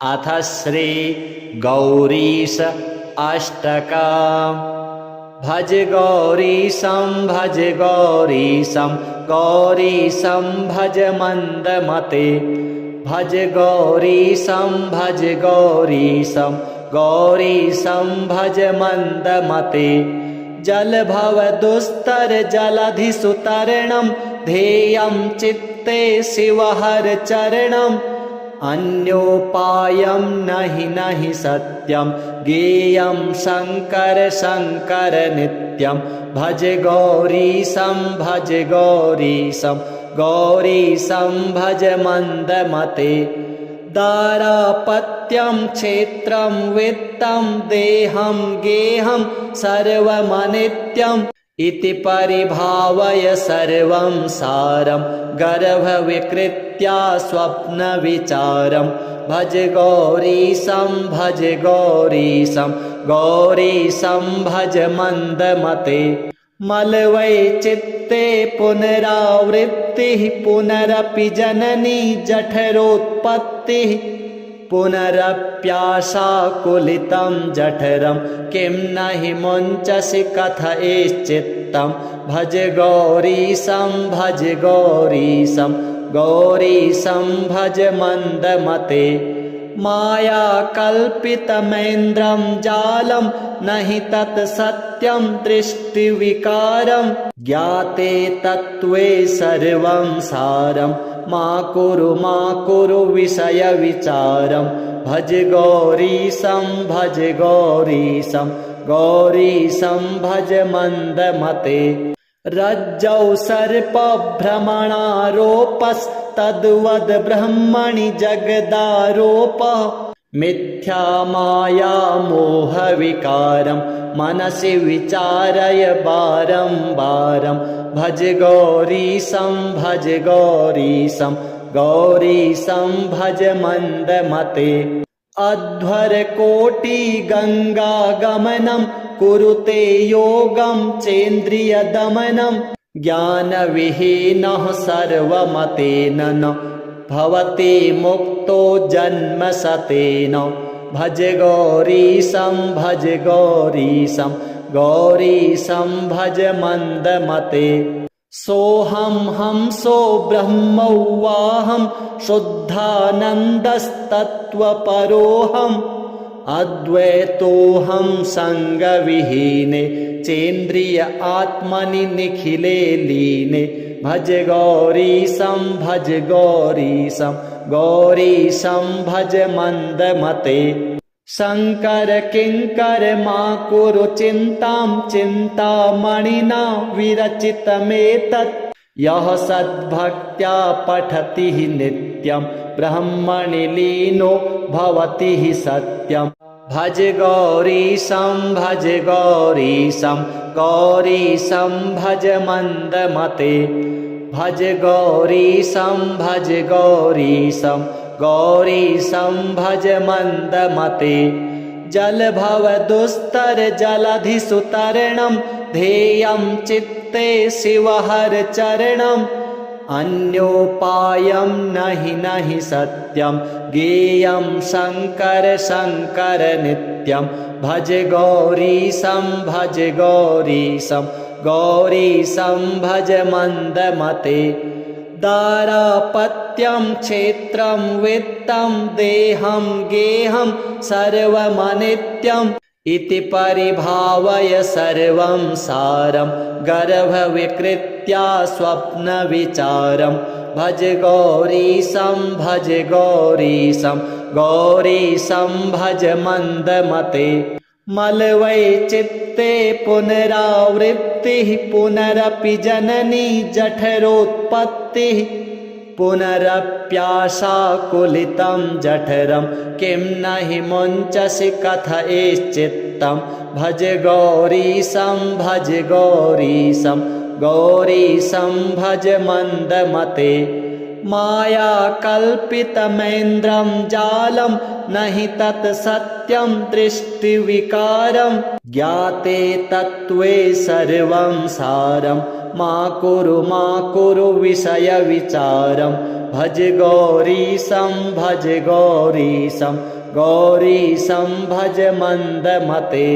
अथ श्री गौरीश अष्टकम्। भज गौरीशं भज गौरीशं गौरीशं भज मन्दमते। भज गौरीशं भज गौरीशं गौरीशं भज मन्दमते। जलभवदुस्तर जलधिसुतरणं ध्येयं चित्ते शिवहरचरणम्। अन्योपायं नहि सत्यं ज्ञेयं शङ्कर शङ्कर नित्यं। भज गौरीशं भज गौरीशं गौरीशं भज मन्दमते। दारापत्यं क्षेत्रं वित्तं देहं गेहं सर्वमनित्यम् इति परिभावय सर्वं सारं गर्भविकृत्या स्वप्नविचारं। भज गौरीशं भज गौरीशं गौरीशं भज मन्दमते। मलवैचित्ते पुनरावृत्तिः पुनरपि जननी जठरोत्पत्तिः। पुनरप्याशाकुलितं जठरं किं नहि मुञ्चसि कथयेश्चित्तं। भज गौरीशं भज गौरीशं गौरीशं भज मन्दमते। मायाकल्पितमेन्द्रं जालं नहि तत् सत्यं दृष्टिविकारं। ज्ञाते तत्त्वे सर्वं सारं मा कुरु विषयविचारं। भज गौरीशं भज गौरीशं गौरीशं भज मन्दमते। रज्जौ सर्पभ्रमणारोपस्तद्वद् ब्रह्मणि जगदारोपः। मिथ्या माया मोहविकारं मनसि विचारय बारं बारं। भज गौरीशं भज गौरीशं गौरीशं भज मन्दमते। अध्वरकोटिगङ्गागमनं कुरुते योगं चेन्द्रियदमनं। ज्ञानविहीनः सर्वमतेन न भवति मुक्तो जन्मशतेन। भज गौरीशं भज गौरीशं गौरीशं भज मन्दमते। सोऽहं हंसो ब्रह्मौवाहं शुद्धानन्दस्तत्त्वपरोऽहम्। अद्वैतोऽहं सङ्गविहीने चेन्द्रिय आत्मनि निखिले लीने। भज गौरीशं भज गौरीशं गौरीशं भज मन्दमते। शङ्कर किङ्कर मा कुरु चिन्तां चिन्तामणिना विरचितमेतत्। यः सद्भक्त्या पठति नित्यं ब्रह्मणि लीनो भवति सत्यम्। भज गौरीशं भज गौरीशं गौरीशं भज मन्दमते। भज गौरीशं भज गौरीशं गौरीशं भज मन्दमते। जलभवदुस्तर जलधिसुतरणं ध्येयं चित्ते शिवहरचरणम्। अन्योपायं नहि सत्यं ज्ञेयं शङ्कर शङ्कर नित्यं। भज गौरीशं भज गौरीशं गौरीशं भज मन्दमते। दारापत्यं क्षेत्रं वित्तं देहं गेहं सर्वमनित्यम् इति परिभावय सर्वं सारं गर्भविकृत्या स्वप्नविचारं। भज गौरीशं भज गौरीशं गौरीशं भज मन्दमते। मलवैचित्ते पुनरावृत्तिः पुनरपि जननी जठरोत्पत्तिः। पुनरप्याशाकुलितं जठरं किं नहि मुञ्चसि कथयेश्चित्तं। भज गौरीशं भज गौरीशं गौरीशं भज मन्दमते। मायाकल्पितमेन्द्रं जालं नहि तत् सत्यं दृष्टिविकारं। ज्ञाते तत्त्वे सर्वं सारं मा कुरु विषयविचारं। भज गौरीशं भज गौरीशं गौरीशं भज मन्दमते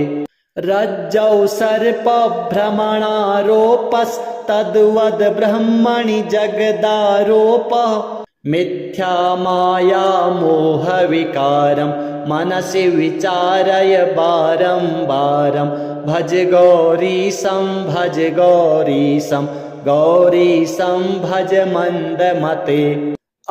रज्जौ सर्पभ्रमणारोपस्तद्वद् ब्रह्मणि जगदारोपः मिथ्या माया मोहविकारं मनसि विचारय बारं बारं भज गौरीशं भज गौरीशं गौरीशं भज मन्दमते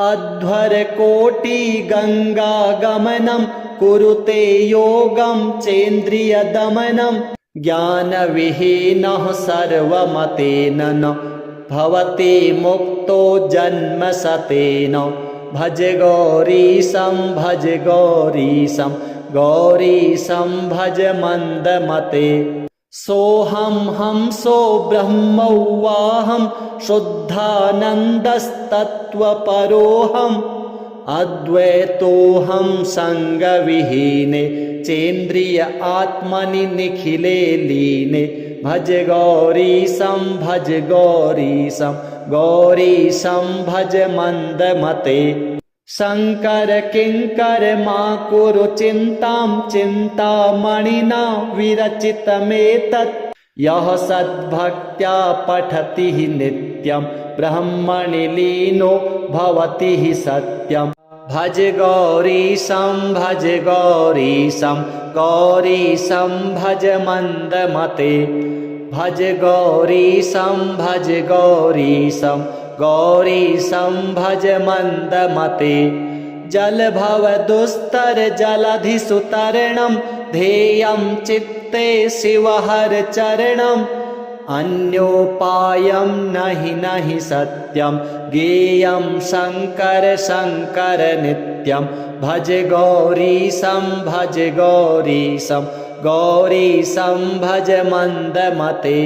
अध्वरकोटि गङ्गागमनं कुरुते योगं चेन्द्रियदमनं ज्ञानविहीनः सर्वमतेन न भवति मुक्तो जन्मशतेन भज गौरीशं भज गौरीशं गौरीशं भज मन्दमते सोऽहं हंसो ब्रह्मौवाहं शुद्धानन्दस्तत्त्वपरोऽहम् अद्वैतोऽहं सङ्गविहीने चेन्द्रिय आत्मनि निखिले लीने भज गौरीशं भज गौरीशं गौरीशं भज मन्दमते शङ्कर किङ्कर मा कुरु चिन्तां चिन्तामणिना विरचितमेतत् यः सद्भक्त्या पठति नित्यं ब्रह्मणि लीनो भवति सत्यं भज गौरीशं भज गौरीशं गौरीशं भज मन्दमते भज गौरीशं भज गौरीशं गौरीशं भज मन्दमते जलभवदुस्तर जलधिसुतरणं ध्येयं चित्ते शिवहर चरणम् अन्योपायं नहि सत्यं ज्ञेयं शङ्कर शङ्कर नित्यं भज गौरीशं भज गौरीशं गौरीशं भज मन्दमते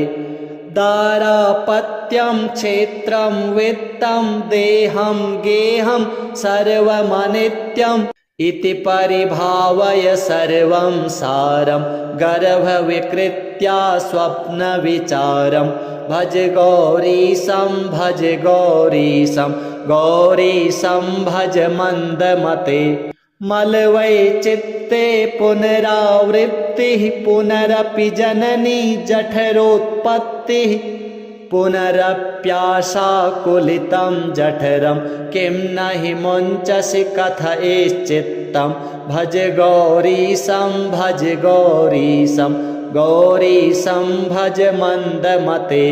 दारापत्यं क्षेत्रं वित्तं देहं गेहं सर्वमनित्यम् इति परिभावय सर्वं सारं गर्भविकृत्या स्वप्नविचारं भज गौरीशं भज गौरीशं गौरीशं भज मन्दमते मलवैचित्ते पुनरावृत्तिः पुनरपि जननी जठरोत्पत्तिः पुनरप्याशाकुलितं जठरं किं नहि मुञ्चसि कथयेश्चित्तं भज गौरीशं भज गौरीशं गौरीशं भज मन्दमते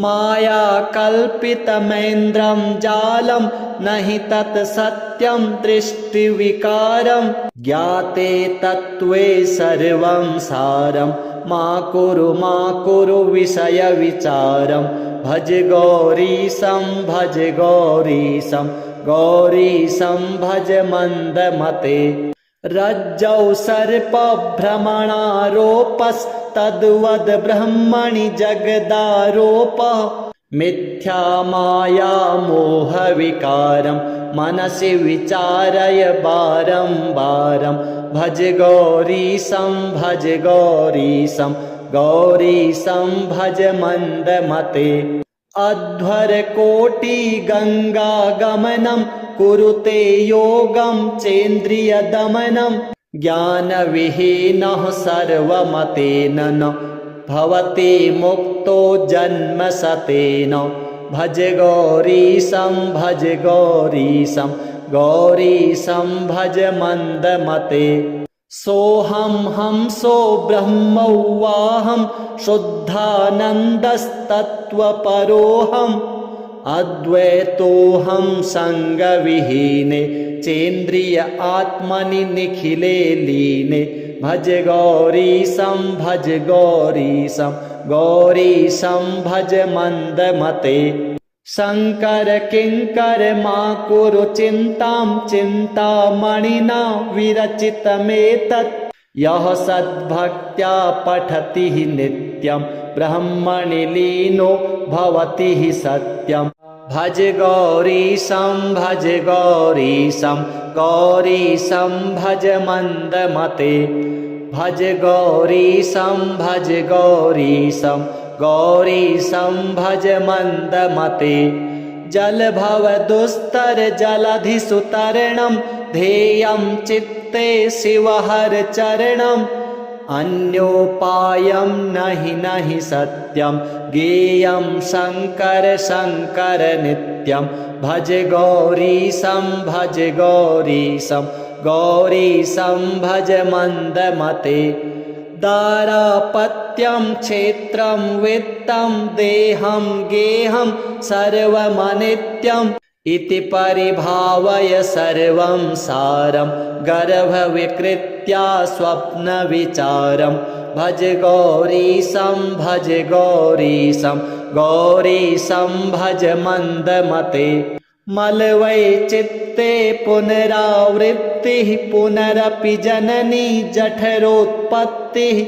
मायाकल्पितमेन्द्रं जालं नहि तत् सत्यं दृष्टिविकारं ज्ञाते तत्त्वे सर्वं सारं मा कुरु विषयविचारं भज गौरीशं भज गौरीशं गौरीशं भज मन्दमते रज्जौ सर्पभ्रमणारोपस्तद्वद् ब्रह्मणि जगदारोपः मिथ्या माया मोहविकारं मनसि विचारय बारं बारं भज गौरीशं भज गौरीशं गौरीशं भज मन्दमते अध्वरकोटि गङ्गागमनं कुरुते योगं चेन्द्रियदमनं ज्ञानविहीनः सर्वमतेन न भवति मुक्तो जन्मशतेन भज गौरीशं भज गौरीशं गौरीशं भज मन्दमते सोऽहं हंसो ब्रह्मौवाहं शुद्धानन्दस्तत्त्वपरोऽहम् अद्वैतोऽहं सङ्गविहीने चेन्द्रिय आत्मनि निखिले लीने भज गौरीशं भज गौरीशं गौरीशं भज मन्दमते शङ्कर किङ्कर मा कुरु चिन्तां चिन्तामणिना विरचितमेतत् यः सद्भक्त्या पठति नित्यं ब्रह्मणि लीनो भवति सत्यं भज गौरीशं भज गौरीशं गौरीशं भज मन्दमते भज गौरीशं भज गौरीशं गौरीशं भज मन्दमते जलभवदुस्तरजलधिषु तरणं ध्येयं चित्ते शिवहरचरणम् अन्योपायं नहि सत्यं ज्ञेयं शङ्कर शङ्कर नित्यं भज गौरीशं भज मन्दमते दारापत्यं क्षेत्रं वित्तं देहं गेहं सर्वमनित्यम् इति परिभावय सर्वं सारं गर्भविकृत्या स्वप्नविचारं भज गौरीशं भज मन्दमते मलवैचित्ते पुनरावृत्तिः पुनरपि जननी जठरोत्पत्तिः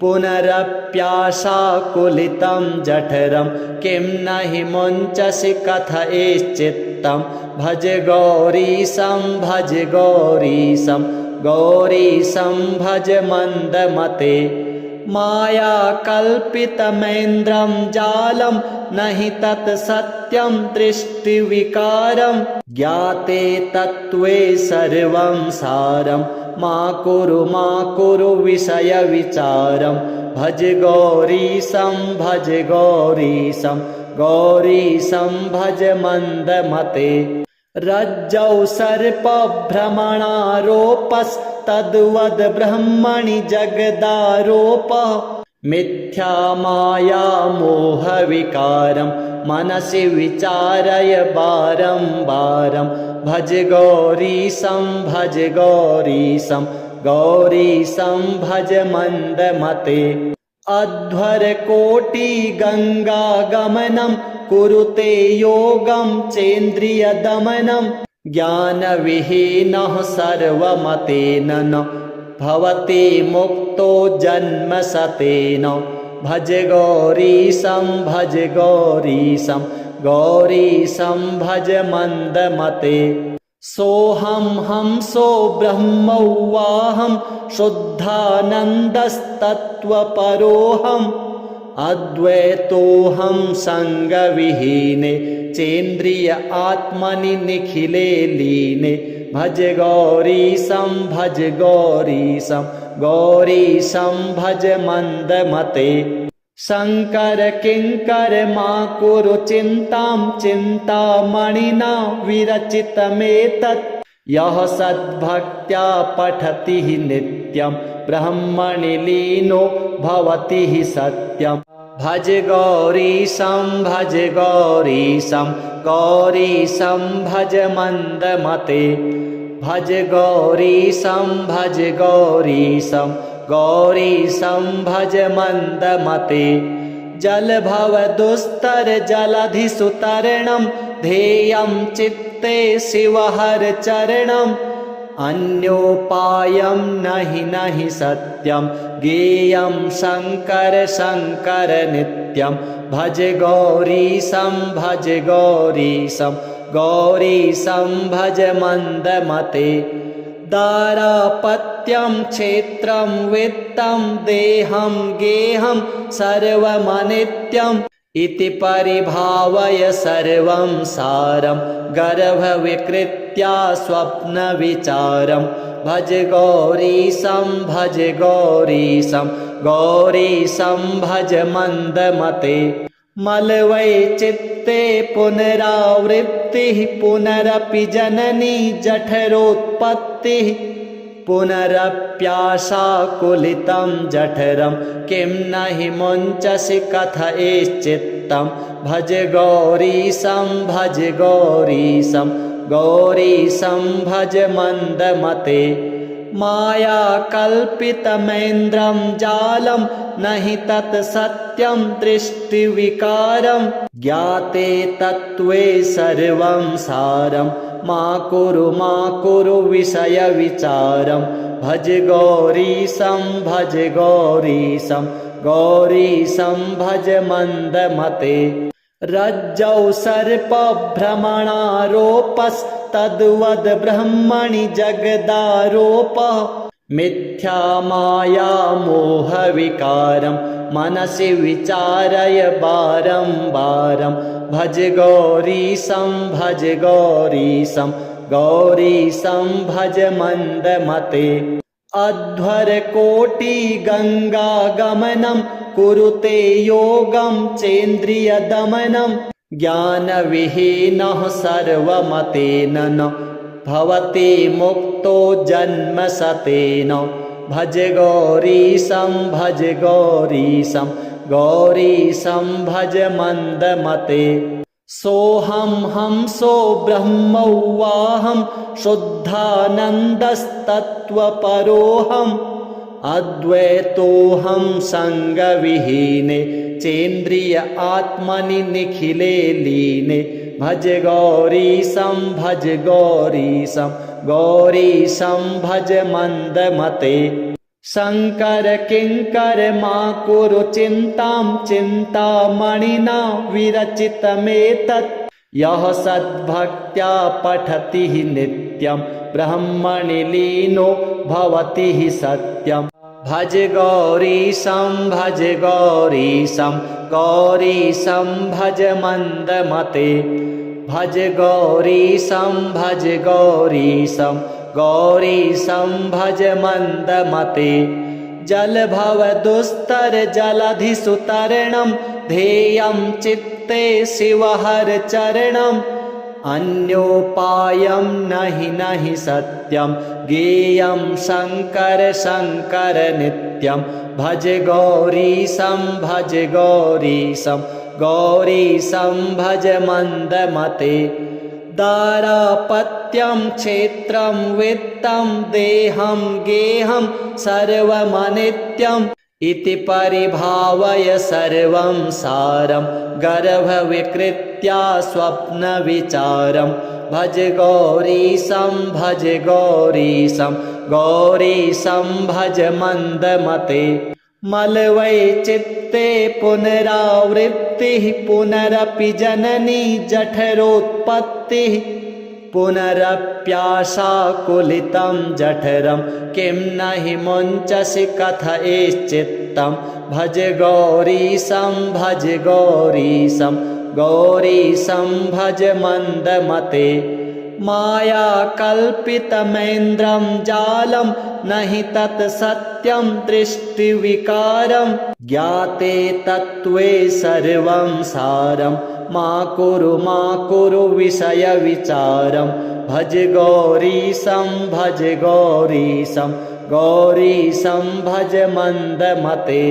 पुनरप्याशाकुलितं जठरं किं नहि मुञ्चसि कथयेश्चित्तं भज गौरीशं भज मन्दमते मायाकल्पितमेन्द्रं जालं नहि तत् सत्यं दृष्टिविकारं ज्ञाते तत्त्वे सर्वं सारं मा कुरु विषयविचारं भज गौरीशं भज मन्दमते रज्जौ सर्पभ्रमणारोपस्तद्वद् ब्रह्मणि जगदारोपः मिथ्या माया मोहविकारं मनसि विचारय बारं बारं भज गौरीशं भज मन्दमते अध्वरकोटिगङ्गागमनं कुरुते योगं चेन्द्रियदमनं ज्ञानविहीनः सर्वमतेन न भवति मुक्तो जन्मशतेन भज गौरीशं भज मन्दमते सोऽहं हंसो ब्रह्मौवाहं शुद्धानन्दस्तत्त्वपरोऽहम् अद्वैतोऽहं सङ्गविहीने चेन्द्रिय आत्मनि निखिले लीने भज गौरीशं भज मन्दमते शङ्कर किङ्कर मा कुरु चिन्तां चिन्तामणिना विरचितमेतत् यः सद्भक्त्या पठति नित्यं ब्रह्मणि लीनो भवति सत्यम् भज गौरीशं भज मन्दमते भज गौरीशं भज मन्दमते जलभवदुस्तरजलधिषु तरणं ध्येयं चित्ते शिवहरचरणम् अन्योपायं नहि सत्यं ज्ञेयं शङ्कर शङ्कर नित्यं भज गौरीशं भज मन्दमते दारापत्यं क्षेत्रं वित्तं देहं गेहं सर्वमनित्यम् इति परिभावय सर्वं सारं गर्भविकृत्या स्वप्नविचारं भज गौरीशं भज मन्दमते मलवैचित्ते पुनरावृत्तिः पुनरपि जननी जठरोत्पत्तिः पुनरप्याशाकुलितं जठरं किं नहि मुञ्चसि कथयेश्चित्तं भज गौरीशं भज मन्दमते मायाकल्पितमेन्द्रं जालं नहि तत् सत्यं दृष्टिविकारं ज्ञाते तत्त्वे सर्वं सारं मा कुरु विषयविचारं भज गौरीशं भज मन्दमते रज्जौ सर्पभ्रमणारोपस्तद्वद् ब्रह्मणि जगदारोपः मिथ्या माया मोहविकारं मनसि विचारय बारं बारं भज गौरीशं भज गौरीशं गौरीशं भज मन्दमते अध्वरकोटि गङ्गागमनं कुरुते योगं चेन्द्रियदमनं ज्ञानविहीनः सर्वमतेन न भवति मुक्तो जन्मशतेन भज गौरीशं भज गौरीशं गौरीशं भज मन्दमते सोऽहं हंसो ब्रह्मौवाहं शुद्धानन्दस्तत्त्वपरोऽहम् अद्वैतोऽहं सङ्गविहीने चेन्द्रिय आत्मनि निखिले लीने भज गौरीशं भज गौरीशं गौरीशं भज मन्दमते शङ्कर किङ्कर मा कुरु चिन्तां चिन्तामणिना विरचितमेतत् यः सद्भक्त्या पठति नित्यं ब्रह्मणि लीनो भवति सत्यं भज गौरीशं भज गौरीशं गौरीशं भज मन्दमते भज गौरीशं भज गौरीशं गौरीशं भज मन्दमते जलभव दुस्तर जलधिसुतरणं ध्येयं चित्ते शिवहर चरणम् अन्योपायं नहि सत्यं ज्ञेयं शङ्कर शङ्कर नित्यं भज गौरीशं भज गौरीशं गौरीशं भज मन्दमते दारापत्यं क्षेत्रं वित्तं देहं गेहं सर्वमनित्यम् इति परिभावय सर्वं सारं गर्भविकृत्या स्वप्नविचारं भज गौरीशं भज गौरीशं गौरीशं भज मन्दमते मलवैचित्ते पुनरावृत्तिः पुनरपि जननी जठरोत्पत्तिः पुनरप्याशाकुलितं जठरं किं नहि मुञ्चसि कथयेश्चित्तं भज गौरीशं भज गौरीशं गौरीशं भज मन्दमते मायाकल्पितमेन्द्रं जालं नहि तत् सत्यं दृष्टिविकारं ज्ञाते तत्त्वे सर्वं सारं मा कुरु विषयविचारं भज गौरीशं भज गौरीशं गौरीशं भज मन्दमते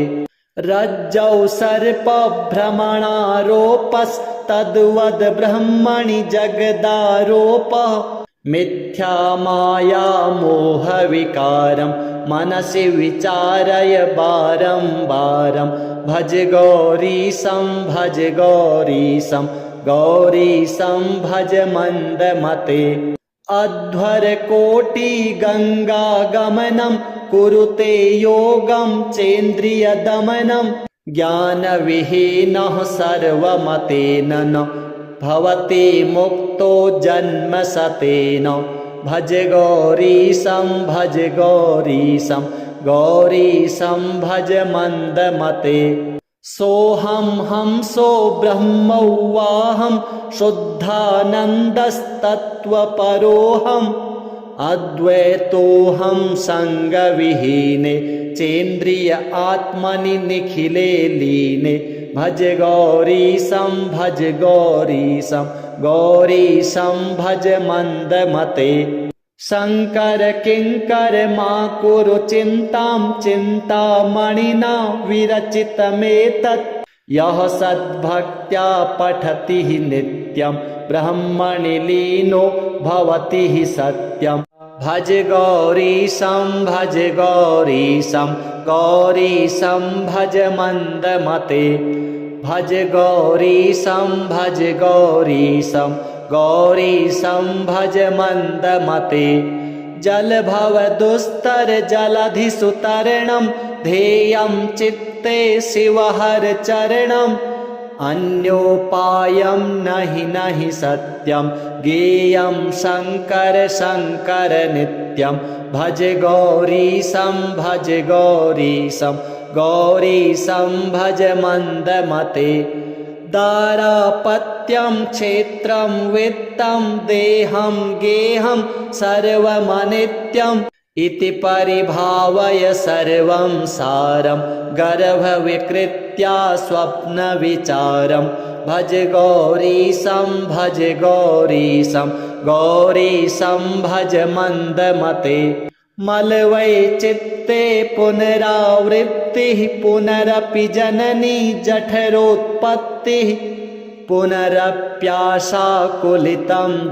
रज्जौ सर्पभ्रमणारोपस्तद्वद् ब्रह्मणि जगदारोपः मिथ्या माया मोहविकारं मनसि विचारय बारं बारं भज गौरीशं भज गौरीशं गौरीशं भज मन्दमते अध्वरकोटि गङ्गागमनं कुरुते योगं चेन्द्रियदमनं ज्ञानविहीनः सर्वमतेन न भवति मुक्तो जन्मशतेन भज गौरीशं भज गौरीशं गौरीशं भज मन्दमते सोऽहं हंसो ब्रह्मौवाहं शुद्धानन्दस्तत्त्वपरोऽहम् अद्वैतोऽहं सङ्गविहीने चेन्द्रिय आत्मनि निखिले लीने भज गौरीशं भज गौरीशं गौरीशं भज मन्दमते शङ्कर किङ्कर मा कुरु चिन्तां चिन्तामणिना विरचितमेतत् यः सद्भक्त्या पठति नित्यं ब्रह्मणि लीनो भवति सत्यं भज गौरीशं भज गौरीशं गौरीशं भज मन्दमते भज गौरीशं भज गौरीशं गौरीशं भज मन्दमते जलभव दुस्तर जलधिसुतरणं ध्येयं चित्ते शिवहर चरणम् अन्योपायं नहि सत्यं ज्ञेयं शङ्कर शङ्कर नित्यं भज गौरीशं भज गौरीशं गौरीशं भज मन्दमते दारापत्यं क्षेत्रं वित्तं देहं गेहं सर्वमनित्यम् इति परिभावय सर्वं सारं गर्भविकृत्या स्वप्नविचारं भज गौरीशं भज गौरीशं गौरीशं भज मन्दमते मलवैचित्ते पुनरावृत्तिः पुनरपि जननी जठरोत्पत्तिः पुनरप्याशाकुलितं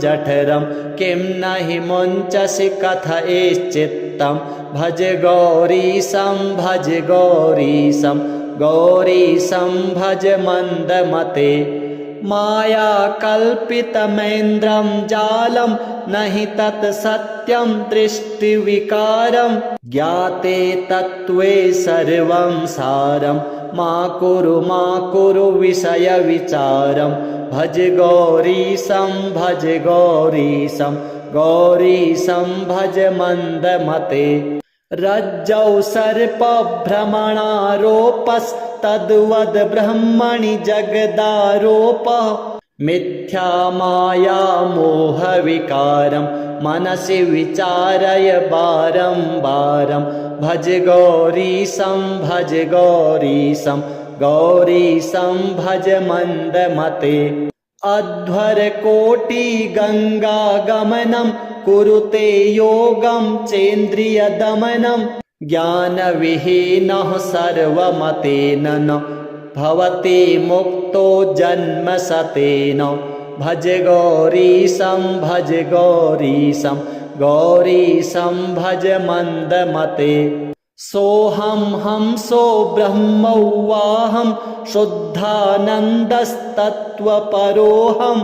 जठरं किं न हि मुञ्चसि कथयेश्चित्तं भज गौरीशं भज गौरीशं गौरीशं भज मन्दमते मायाकल्पितमेन्द्रं जालं न हि तत् सत्यं दृष्टिविकारं ज्ञाते तत्त्वे सर्वं सारं मा कुरु विषयविचारं भज गौरीशं भज गौरीशं गौरीशं भज मन्दमते रज्जौ सर्पभ्रमणारोपस्तद्वद् ब्रह्मणि जगदारोपः मिथ्या माया मोहविकारं मनसि विचारय बारं बारं भज गौरीशं भज गौरीशं गौरीशं भज मन्दमते अध्वरकोटिगङ्गागमनं कुरुते योगं चेन्द्रियदमनं ज्ञानविहीनः सर्वमतेन न भवति मुक्तो जन्मशतेन भज गौरीशं भज गौरीशं गौरीशं भज मन्दमते सोऽहं हंसो ब्रह्मौवाहं शुद्धानन्दस्तत्त्वपरोऽहम्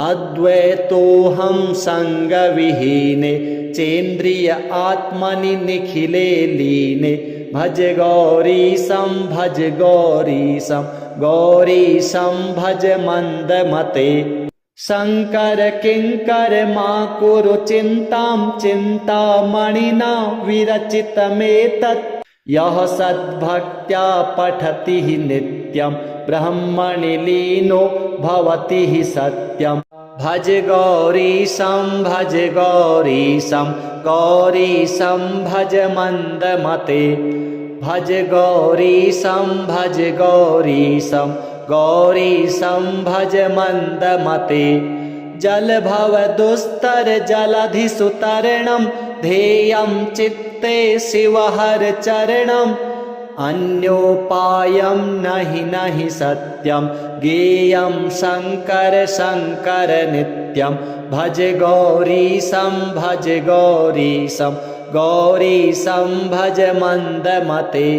अद्वैतोऽहं सङ्गविहीने चेन्द्रिय आत्मनि निखिले लीने भज गौरीशं भज गौरीशं गौरीशं भज मन्दमते शङ्कर किङ्कर मा कुरु चिन्तां चिन्तामणिना विरचितमेतत् यः सद्भक्त्या पठति हि नित्यं ब्रह्मणि लीनो भवति हि सत्यं भज गौरीशं भज गौरीशं गौरीशं भज मन्दमते भज गौरीशं भज गौरीशं गौरीशं भज मन्दमते जलभवदुस्तर जलधिसुतरणं ध्येयं चित्ते शिवहरचरणम् अन्योपायं नहि सत्यं ज्ञेयं शङ्कर शङ्कर नित्यं भज गौरीशं भज गौरीशं गौरीशं भज मन्दमते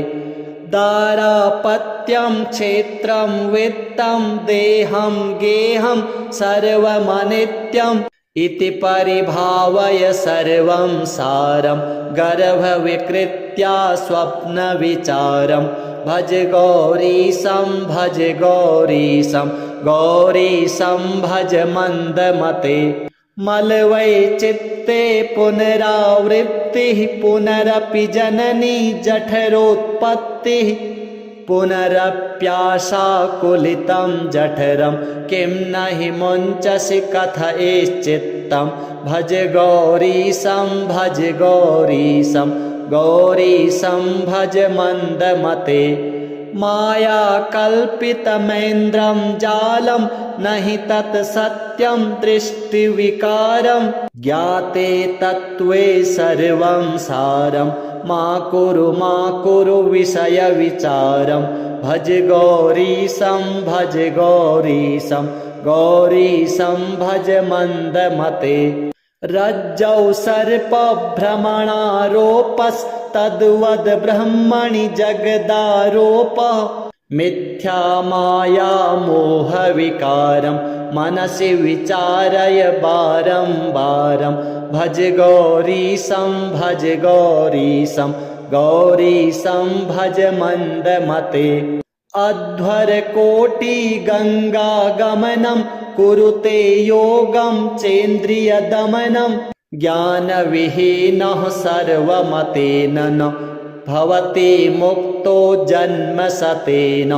दारापत्यं क्षेत्रं वित्तं देहं गेहं सर्वमनित्यम् इति परिभावय सर्वं सारं गर्भविकृत्या स्वप्नविचारं भज गौरीशं भज गौरीशं गौरीशं भज मन्दमते मलवैचित्ते पुनरावृत्तिः पुनरपि जननी जठरोत्पत्तिः पुनरप्याशाकुलितं जठरं किं न हि मुञ्चसि कथयेश्चित्तं भज गौरीशं भज गौरीशं गौरीशं भज मन्दमते मायाकल्पितमेन्द्रं जालं न हि तत् सत्यं दृष्टिविकारं ज्ञाते तत्त्वे सर्वं सारं मा कुरु विषयविचारं भज गौरीशं भज गौरीशं गौरीशं भज मन्दमते रज्जौ सर्पभ्रमणारोपस्तद्वद् ब्रह्मणि जगदारोपः मिथ्या माया मोहविकारं मनसि विचारय बारं बारं भज गौरीशं भज गौरीशं गौरीशं भज मन्दमते अध्वरकोटिगङ्गागमनं कुरुते योगं चेन्द्रियदमनं ज्ञानविहीनः सर्वमतेन न भवति मुक्तो जन्मशतेन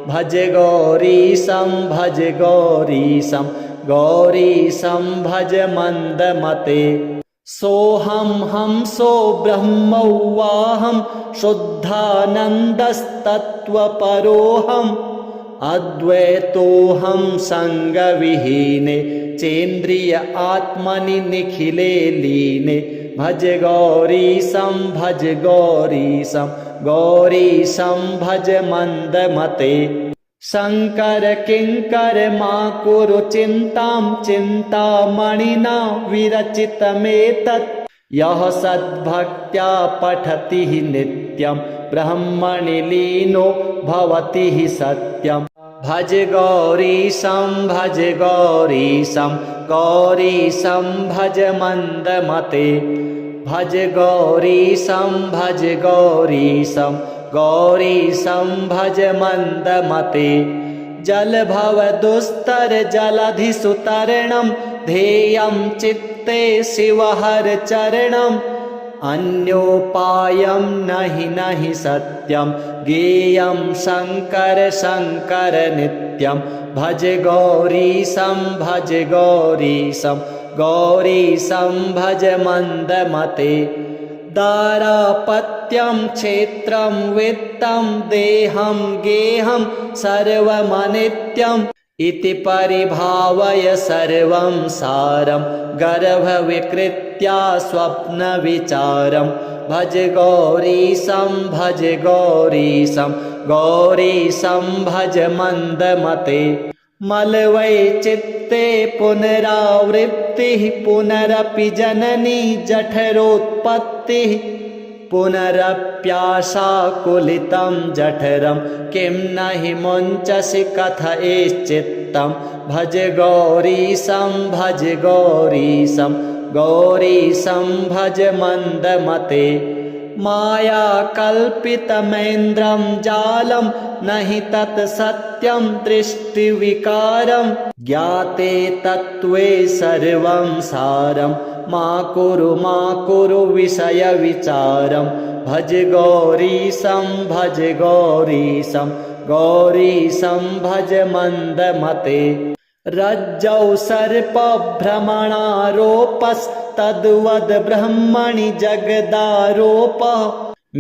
भज गौरीशं भज गौरीशं गौरीशं भज मन्दमते सोऽहं हंसो ब्रह्मौवाहं शुद्धानन्दस्तत्त्वपरोऽहम् अद्वैतोऽहं सङ्गविहीने चेन्द्रिय आत्मनि निखिले लीने भज गौरीशं भज गौरीशं गौरीशं भज मन्दमते शङ्कर किङ्कर मा कुरु चिन्तां चिन्तामणिना विरचितमेतत् यः सद्भक्त्या पठति नित्यं ब्रह्मणि लीनो भवति सत्यम् भज गौरीशं भज गौरीशं गौरीशं भज मन्दमते भज गौरीशं भज गौरीशं गौरीशं भज मन्दमते जलभव दुस्तर जलधिसुतरणं ध्येयं चित्ते शिवहर चरणम् अन्योपायं नहि सत्यं ज्ञेयं शङ्कर शङ्कर नित्यं भज गौरीशं भज गौरीशं गौरीशं भज मन्दमते दारापत्यं क्षेत्रं वित्तं देहं गेहं सर्वमनित्यम् इति परिभावय सर्वं सारं गर्भविकृत्या स्वप्नविचारं भज गौरीशं भज गौरीशं गौरीशं भज मन्दमते मलवैचित्ते पुनरावृत्तिः पुनरपि जननी जठरोत्पत्तिः पुनरप्याशाकुलितं जठरं किं नहि मुञ्चसि कथयेश्चित्तं भज गौरीशं भज गौरीशं गौरीशं भज मन्दमते मायाकल्पितमेन्द्रं जालं नहि तत् सत्यं दृष्टिविकारं ज्ञाते तत्त्वे सर्वं सारं मा कुरु विषयविचारं भज गौरीशं भज गौरीशं गौरीशं भज मन्दमते रज्जौ सर्पभ्रमणारोपस्तद्वद् ब्रह्मणि जगदारोपः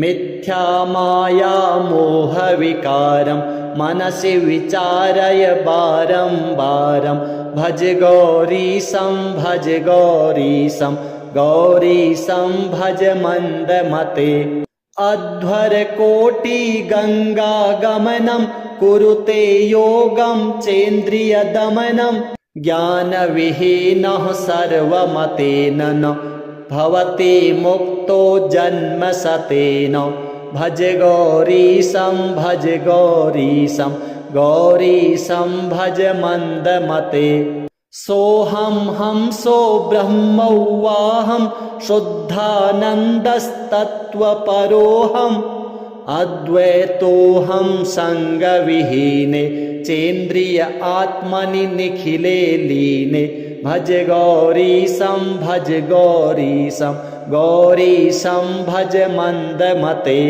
मिथ्या माया मोहविकारं मनसि विचारय बारं बारं भज गौरीशं भज गौरीशं गौरीशं भज मन्दमते अध्वरकोटि गङ्गागमनं कुरुते योगं चेन्द्रियदमनं ज्ञानविहीनः सर्वमतेन न भवति मुक्तो जन्मशतेन भज गौरीशं भज गौरीशं गौरीशं भज मन्दमते सोऽहं हंसो ब्रह्मौवाहं शुद्धानन्दस्तत्त्वपरोऽहम् अद्वैतोऽहं सङ्गविहीने चेन्द्रिय आत्मनि निखिले लीने भज गौरीशं भज गौरीशं गौरीशं भज मन्दमते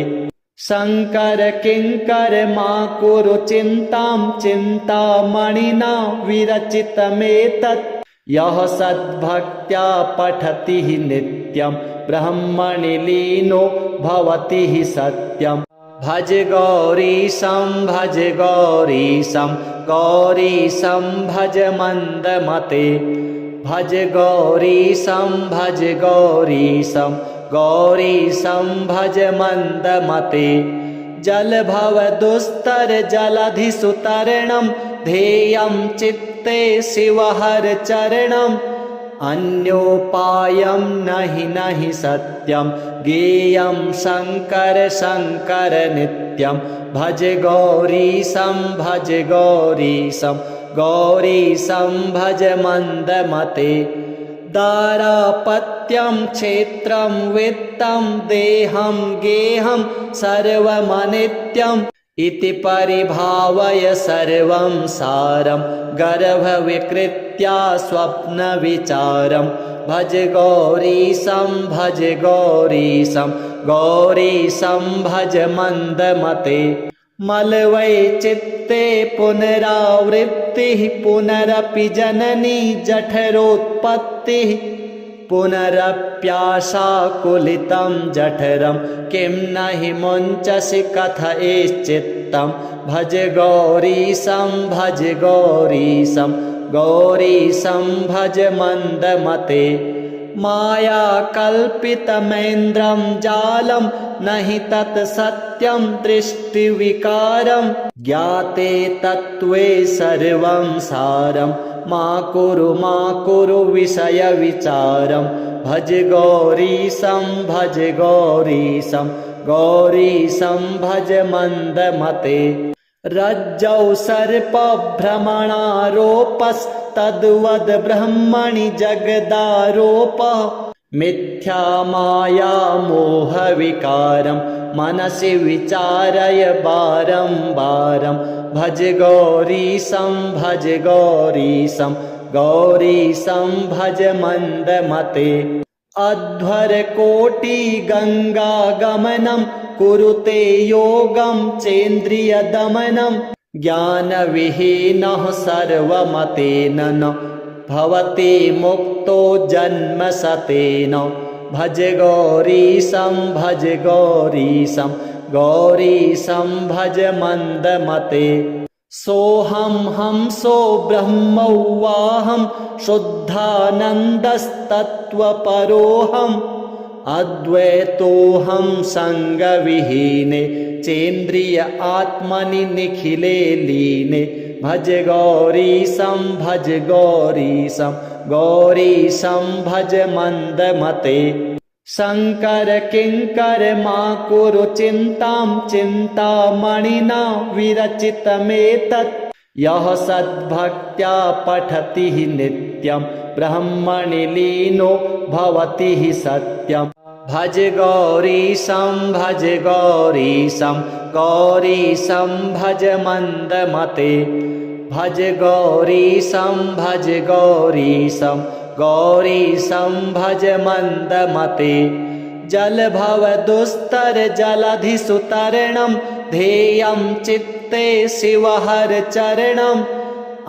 शङ्कर किङ्कर मा कुरु चिन्तां चिन्तामणिना विरचितमेतत् यः सद्भक्त्या पठति नित्यं ब्रह्मणि लीनो भवति सत्यम् भज गौरीशं भज गौरीशं गौरीशं भज मन्दमते भज गौरीशं भज गौरीशं गौरीशं भज मन्दमते जलभव दुस्तर जलधिसुतरणं ध्येयं चित्ते शिवहर चरणम् अन्योपायं नहि सत्यं ज्ञेयं शङ्कर शङ्कर नित्यं भज गौरीशं भज गौरीशं गौरीशं भज मन्दमते दारापत्यं क्षेत्रं वित्तं देहं गेहं सर्वमनित्यम् इति परिभावय सर्वं सारं गर्भविकृत्या स्वप्नविचारं भज गौरीशं भज गौरीशं गौरीशं भज मन्दमते मलवैचित्ते पुनरावृत्तिः पुनरपि जननी जठरोत्पत्तिः पुनरप्याशाकुलितं जठरं किं न हि मुञ्चसि कथयेश्चित्तं भज गौरीशं भज गौरीशं गौरीशं भज मन्दमते मायाकल्पितमेन्द्रं जालं न हि तत् सत्यं दृष्टिविकारं ज्ञाते तत्त्वे सर्वं सारं मा कुरु विषयविचारं भज गौरीशं भज गौरीशं गौरीशं भज मन्दमते रज्जौ सर्पभ्रमणारोपस्तद्वद् ब्रह्मणि जगदारोपः मिथ्या माया मोहविकारं मनसि विचारय बारं बारं भज गौरीशं भज गौरीशं गौरीशं भज मन्दमते अध्वरकोटिगङ्गागमनं कुरुते योगं चेन्द्रियदमनं ज्ञानविहीनः सर्वमतेन न भवति मुक्तो जन्मशतेन भज गौरीशं भज गौरीशं गौरीशं भज मन्दमते सोऽहं हंसो ब्रह्मौवाहं शुद्धानन्दस्तत्त्वपरोऽहम् अद्वैतोऽहं सङ्गविहीने चेन्द्रिय आत्मनि निखिले लीने भज गौरीशं भज गौरीशं गौरीशं भज मन्दमते शङ्कर किङ्कर मा कुरु चिन्तां चिन्तामणिना विरचितमेतत् यः सद्भक्त्या पठति नित्यं ब्रह्मणि लीनो भवति सत्यं भज गौरीशं भज गौरीशं गौरीशं भज मन्दमते भज गौरीशं भज गौरीशं गौरीशं भज मन्दमते जलभवदुस्तर जलधिसुतरणं ध्येयं चित्ते शिवहरचरणम्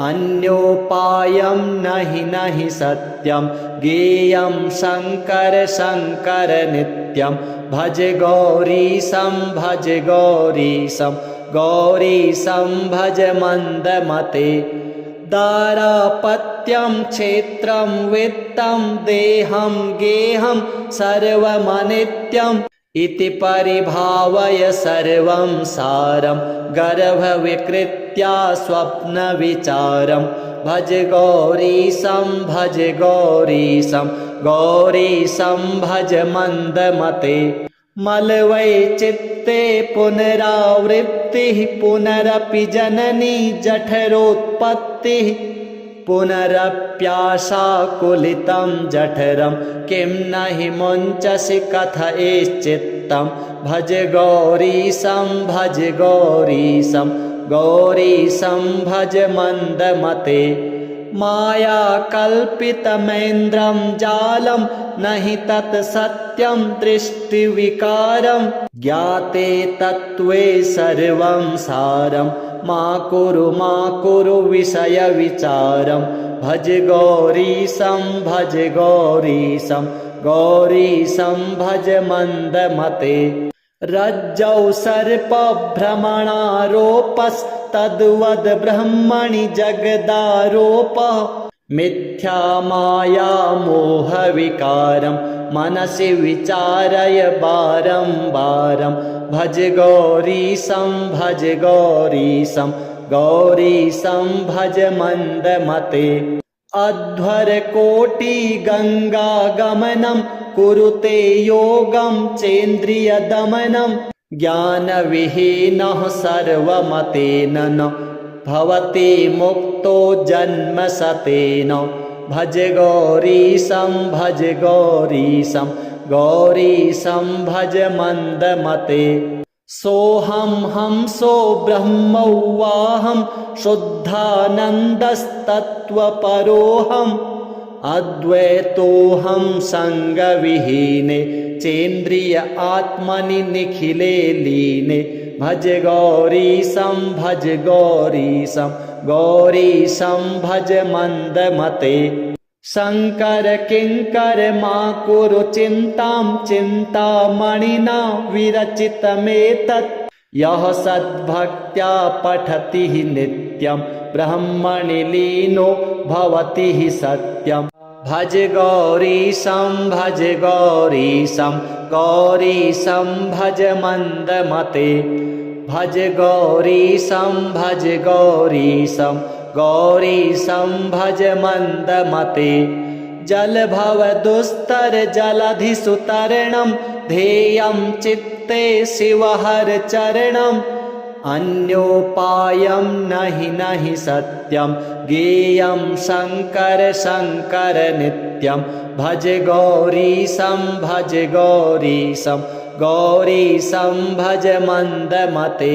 अन्योपायं नहि सत्यं ज्ञेयं शङ्कर शङ्कर नित्यं भज गौरीशं भज गौरीशं गौरीशं भज मन्दमते दारापत्यं क्षेत्रं वित्तं देहं गेहं सर्वमनित्यम् इति परिभावय सर्वं सारं गर्भविकृत्या स्वप्नविचारं भज गौरीशं भज गौरीशं गौरीशं भज मन्दमते मलवैचित्ते पुनरावृत्तिः पुनरपि जननी जठरोत्पत्तिः पुनरप्याशाकुलितं जठरं किं न हि मुञ्चसि कथयेश्चित्तं भज गौरीशं भज गौरीशं गौरीशं भज मन्दमते मायाकल्पितमेन्द्रं जालं न हि तत् सत्यं दृष्टिविकारं ज्ञाते तत्त्वे सर्वं सारं मा कुरु विषयविचारं भज गौरीशं भज गौरीशं गौरीशं भज मन्दमते रज्जौ सर्पभ्रमणारोपस्तद्वद् ब्रह्मणि जगदारोपः मिथ्या माया मोहविकारं मनसि विचारय बारं बारं भज गौरीशं भज गौरीशं गौरीशं भज मन्दमते अध्वरकोटिगङ्गागमनं कुरुते योगं चेन्द्रियदमनं ज्ञानविहीनः सर्वमतेन न भवति मुक्तो जन्मशतेन भज गौरीशं भज गौरीशं गौरीशं भज मन्दमते सोऽहं हंसो ब्रह्मौवाहं शुद्धानन्दस्तत्त्वपरोऽहम् अद्वैतोऽहं सङ्गविहीने चेन्द्रिय आत्मनि निखिले लीने भज गौरीशं भज गौरीशं गौरीशं भज मन्दमते शङ्कर किङ्कर मा कुरु चिन्तां चिन्तामणिना विरचितमेतत् यः सद्भक्त्या पठति नित्यं ब्रह्मणि लीनो भवति सत्यं भज गौरीशं भज गौरीशं गौरीशं भज मन्दमते भज गौरीशं भज गौरीशं गौरीशं भज मन्दमते जलभव दुस्तर जलधिसुतरणं ध्येयं चित्ते शिवहर चरणम् अन्योपायं नहि सत्यं ज्ञेयं शङ्कर शङ्कर नित्यं भज गौरीशं भज गौरीशं गौरीशं भज मन्दमते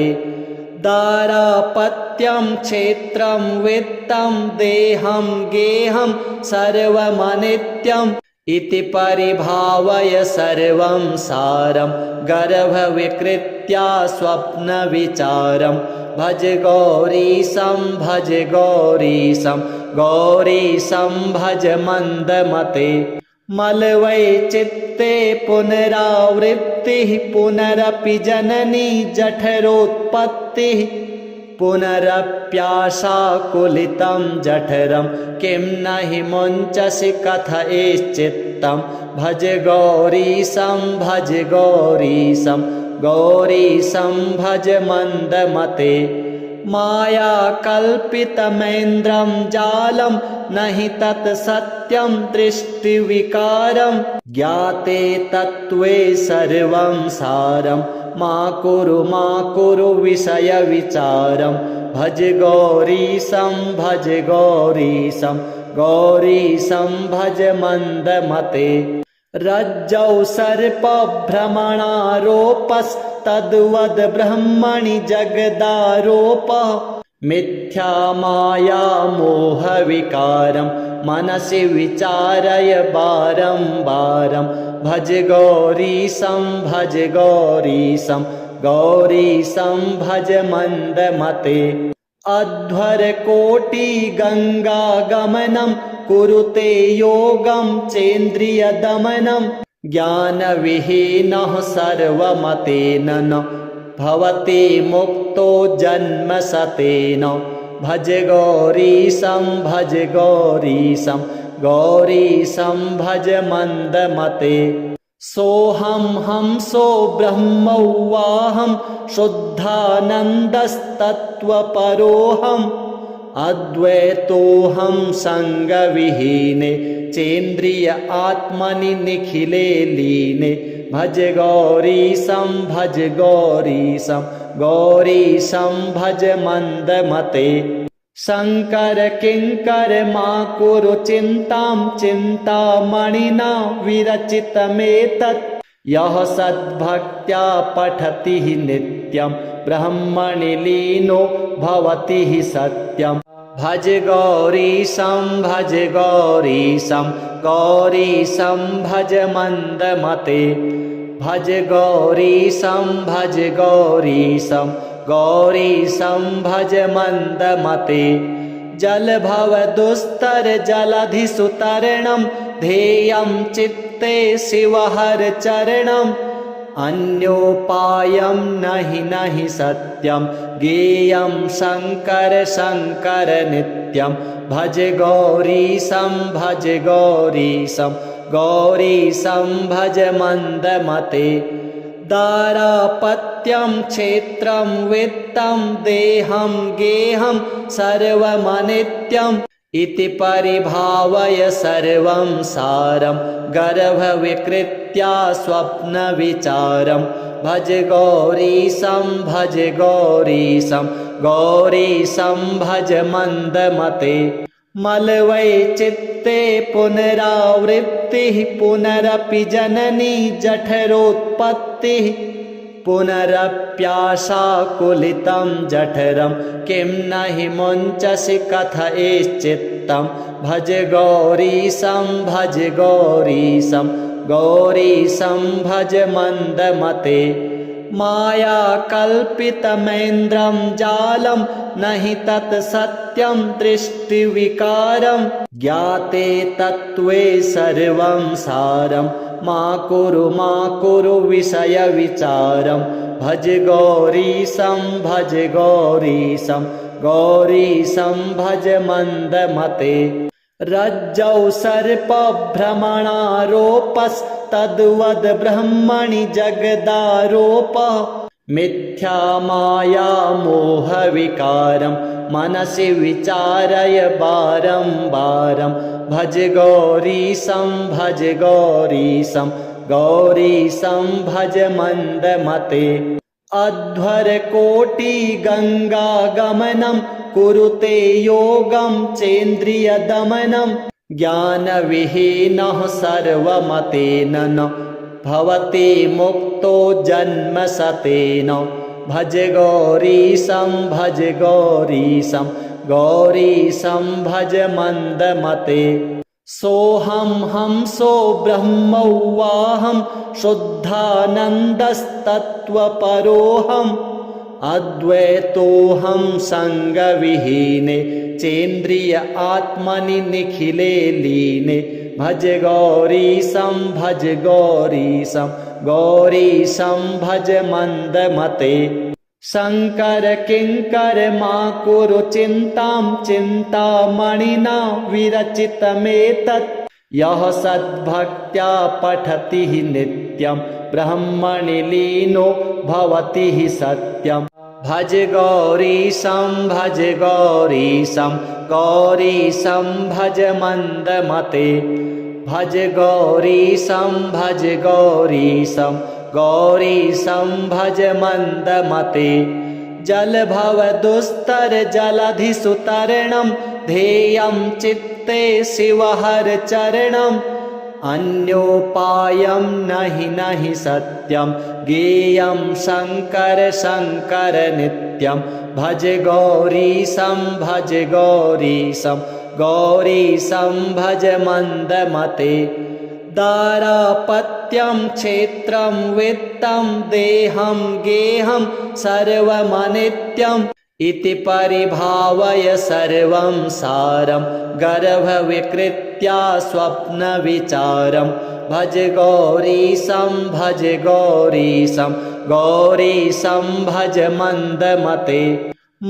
दारापत्यं क्षेत्रं वित्तं देहं गेहं सर्वमनित्यम् इति परिभावय सर्वं सारं गर्भविकृत्या स्वप्नविचारं भज गौरीशं भज गौरीशं गौरीशं भज मन्दमते मलवैचित्ते पुनरावृत्तिः पुनरपि जननी जठरोत्पत्तिः पुनरप्याशाकुलितं जठरं किं नहि मुञ्चसि कथयेश्चित्तं भज गौरीशं भज गौरीशं गौरीशं भज मन्दमते मायाकल्पितमेन्द्रं जालं नहि तत् सत्यं दृष्टिविकारं ज्ञाते तत्त्वे सर्वं सारं मा कुरु विषयविचारं भज गौरीशं भज गौरीशं गौरीशं भज मन्दमते रज्जौ सर्पभ्रमणारोपस्तद्वद् ब्रह्मणि जगदारोपः मिथ्या माया मोहविकारं मनसि विचारय बारं बारं भज गौरीशं भज गौरीशं गौरीशं भज मन्दमते अध्वरकोटि गङ्गागमनं कुरुते योगं चेन्द्रियदमनं ज्ञानविहीनः सर्वमतेन न भवति मुक्तो जन्मशतेन भज गौरीशं भज गौरीशं गौरीशं भज मन्दमते सोऽहं हंसो ब्रह्मौवाहं शुद्धानन्दस्तत्त्वपरोऽहम् अद्वैतोऽहं सङ्गविहीने चेन्द्रिय आत्मनि निखिले लीने भज गौरीशं भज गौरीशं गौरीशं भज मन्दमते शङ्कर किङ्कर मा कुरु चिन्तां चिन्तामणिना विरचितमेतत् यः सद्भक्त्या पठति नित्यं ब्रह्मणि लीनो भवति सत्यं भज गौरीशं भज गौरीशं गौरीशं भज मन्दमते भज गौरीशं भज गौरीशं गौरीशं भज मन्दमते जलभव दुस्तर जलधिसुतरणं ध्येयं चित्ते शिवहर चरणम् अन्योपायं नहि सत्यं ज्ञेयं शङ्कर शङ्कर नित्यं भज गौरीशं भज गौरीशं गौरीशं भज मन्दमते दारापत्यं क्षेत्रं वित्तं देहं गेहं सर्वमनित्यम् इति परिभावय सर्वं सारं गर्भविकृत्या स्वप्नविचारं भज गौरीशं भज गौरीशं गौरीशं भज मन्दमते मलवैचित्ते पुनरावृत्तिः पुनरपि जननी जठरोत्पत्तिः पुनरप्याशाकुलितं जठरं किं नहि मुञ्चसि कथयेश्चित्तं भज गौरीशं भज गौरीशं गौरीशं भज मन्दमते मायाकल्पितमेन्द्रं जालं न हि तत् सत्यं दृष्टिविकारं ज्ञाते तत्त्वे सर्वं सारं मा कुरु विषयविचारं भज गौरीशं गौरीशं भज मन्दमते रज्जौ सर्पभ्रमणारोपस्तद्वद् ब्रह्मणि जगदारोपः मिथ्या माया मोहविकारं मनसि विचारय बारं बारं भज गौरीशं भज मन्दमते अध्वरकोटिगङ्गागमनं कुरुते योगं चेन्द्रियदमनं ज्ञानविहीनः सर्वमतेन न भवति मुक्तो जन्मशतेन भज गौरीशं भज मन्दमते सोऽहं हंसो ब्रह्मौवाहं शुद्धानन्दस्तत्त्वपरोऽहम् अद्वैतोऽहं सङ्गविहीने चेन्द्रिय आत्मनि निखिले लीने भज गौरीशं भज मन्दमते शङ्कर किङ्कर मा कुरु चिन्तां चिन्तामणिना विरचितमेतत् यः सद्भक्त्या पठति नित्यं ब्रह्मणि लीनो भवति सत्यं भज गौरीशं भज मन्दमते भज गौरीशं भज मन्दमते जलभव दुस्तर जलधिसुतरणं ध्येयं चित्ते शिवहर चरणम् अन्योपायं नहि सत्यं ज्ञेयं शङ्कर नित्यं भज गौरीशं भज मन्दमते दारापत्यं क्षेत्रं वित्तं देहं गेहं सर्वमनित्यम् इति परिभावय सर्वं सारं गर्भविकृत्या स्वप्नविचारं भज गौरीशं भज मन्दमते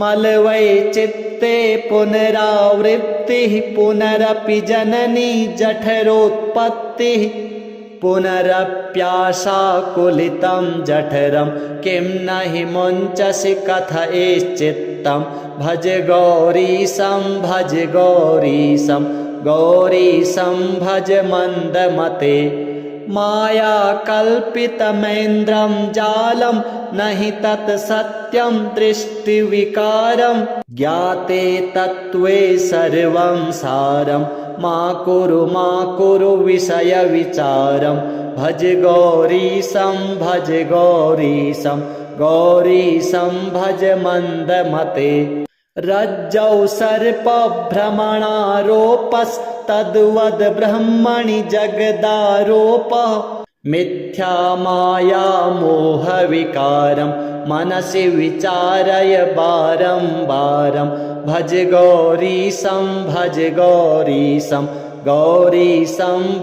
मलवैचित्ते पुनरावृत्तिः पुनरपि जननी जठरोत्पत्तिः पुनरप्याशाकुलितं जठरं किं न हि मुञ्चसि कथयेश्चित्तं भज गौरीशं भज मन्दमते मायाकल्पितमेन्द्रं जालं न हि तत् सत्यं दृष्टिविकारं ज्ञाते तत्त्वे सर्वं सारं मा कुरु विषयविचारं भज गौरीशं भज मन्दमते रज्जौ सर्पभ्रमणारोपस्तद्वद् ब्रह्मणि जगदारोपः मिथ्या माया मोहविकारं मनसि विचारय बारं बारं भज गौरीशं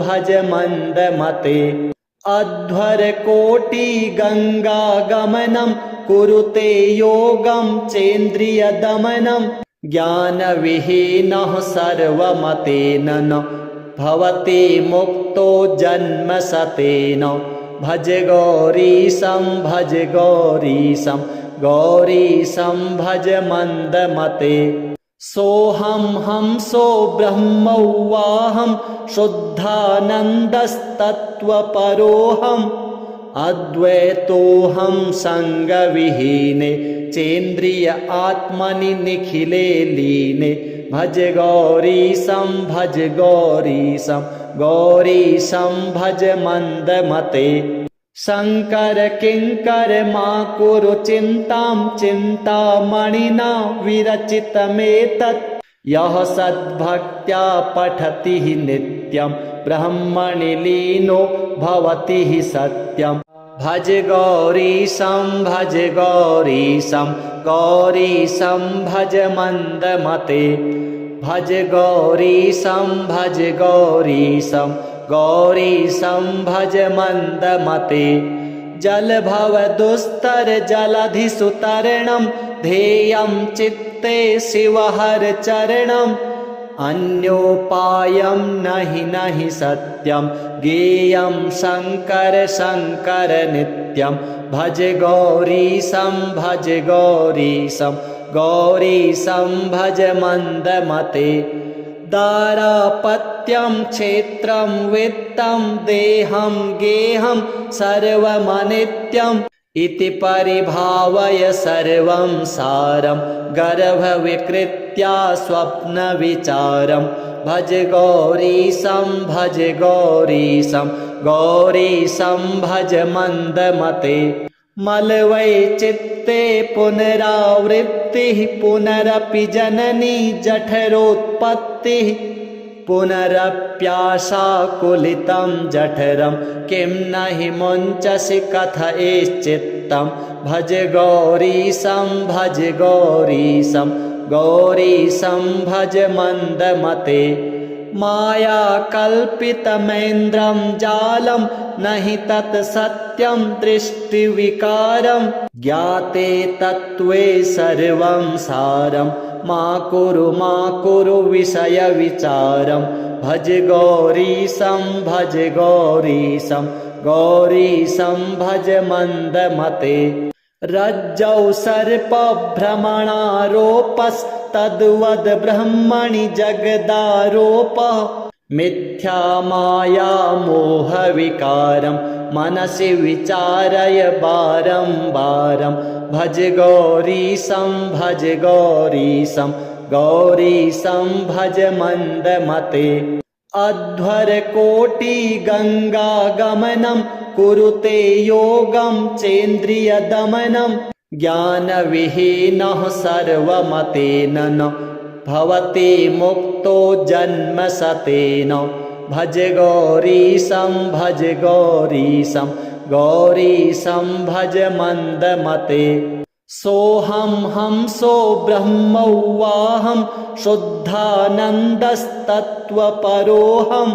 भज मन्दमते अध्वरकोटिगङ्गागमनं कुरुते योगं चेन्द्रियदमनं ज्ञानविहीनः सर्वमतेन न भवति मुक्तो जन्मशतेन भज गौरीशं भज मन्दमते सोऽहं हंसो ब्रह्मौवाहं शुद्धानन्दस्तत्त्वपरोऽहम् अद्वैतोऽहं सङ्गविहीने चेन्द्रिय आत्मनि निखिले लीने भज गौरीशं भज मन्दमते शङ्कर किङ्कर मा कुरु चिन्तां चिन्तामणिना विरचितमेतत् यः सद्भक्त्या पठति नित्यं ब्रह्मणि लीनो भवति सत्यं भज गौरीशं भज गौरीशं गौरीशं भज मन्दमते भज गौरीशं भज गौरीशं गौरीशं भज मन्दमते जलभव दुस्तर जलधिसुतरणं ध्येयं चित्ते शिवहर चरणम् अन्योपायं नहि नहि सत्यं ज्ञेयं शङ्कर शङ्कर नित्यं भज गौरीशं भज गौरीशं गौरीशं भज मन्दमते दारापत्यं क्षेत्रं वित्तं देहं गेहं सर्वमनित्यम् इति परिभावय सर्वं सारं गर्भविकृत्या स्वप्नविचारं भज गौरीशं भज गौरीशं गौरीशं भज मन्दमते मलवैचित्ते पुनरावृत्तिः पुनरपि जननी जठरोत्पत्तिः पुनरप्याशाकुलितं जठरं किं नहि मुञ्चसि कथयेश्चित्तं भज गौरीशं भज गौरीशं गौरीशं भज मन्दमते मायाकल्पितमेन्द्रं जालं नहि तत् सत्यं दृष्टिविकारं ज्ञाते तत्त्वे सर्वं सारं मा कुरु विषयविचारं भज गौरीशं भज गौरीशं गौरीशं भज मन्दमते रज्जौ सर्पभ्रमणारोपस्तद्वद् ब्रह्मणि जगदारोपः मिथ्या माया मोहविकारं मनसि विचारय बारं बारं भज गौरीशं भज गौरीशं गौरीशं भज मन्दमते अध्वरकोटिगङ्गागमनं कुरुते योगं चेन्द्रियदमनं ज्ञानविहीनः सर्वमतेन न भवति मुक्तो जन्मशतेन भज गौरीशं भज गौरीशं गौरीशं भज मन्दमते सोऽहं हंसो ब्रह्मौवाहं शुद्धानन्दस्तत्त्वपरोऽहम्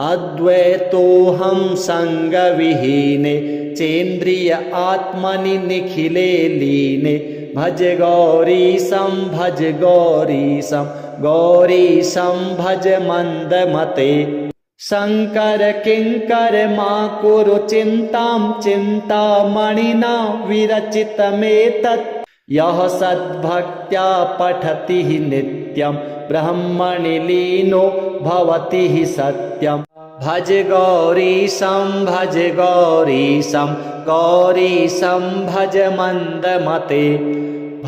अद्वैतोऽहं सङ्गविहीने चेन्द्रिय आत्मनि निखिले लीने भज गौरीशं भज गौरीशं गौरीशं भज मन्दमते शङ्कर किङ्कर मा कुरु चिन्तां चिन्तामणिना विरचितमेतत् यः सद्भक्त्या पठति नित्यं ब्रह्मणि लीनो भवति सत्यं भज गौरीशं भज गौरीशं गौरीशं भज मन्दमते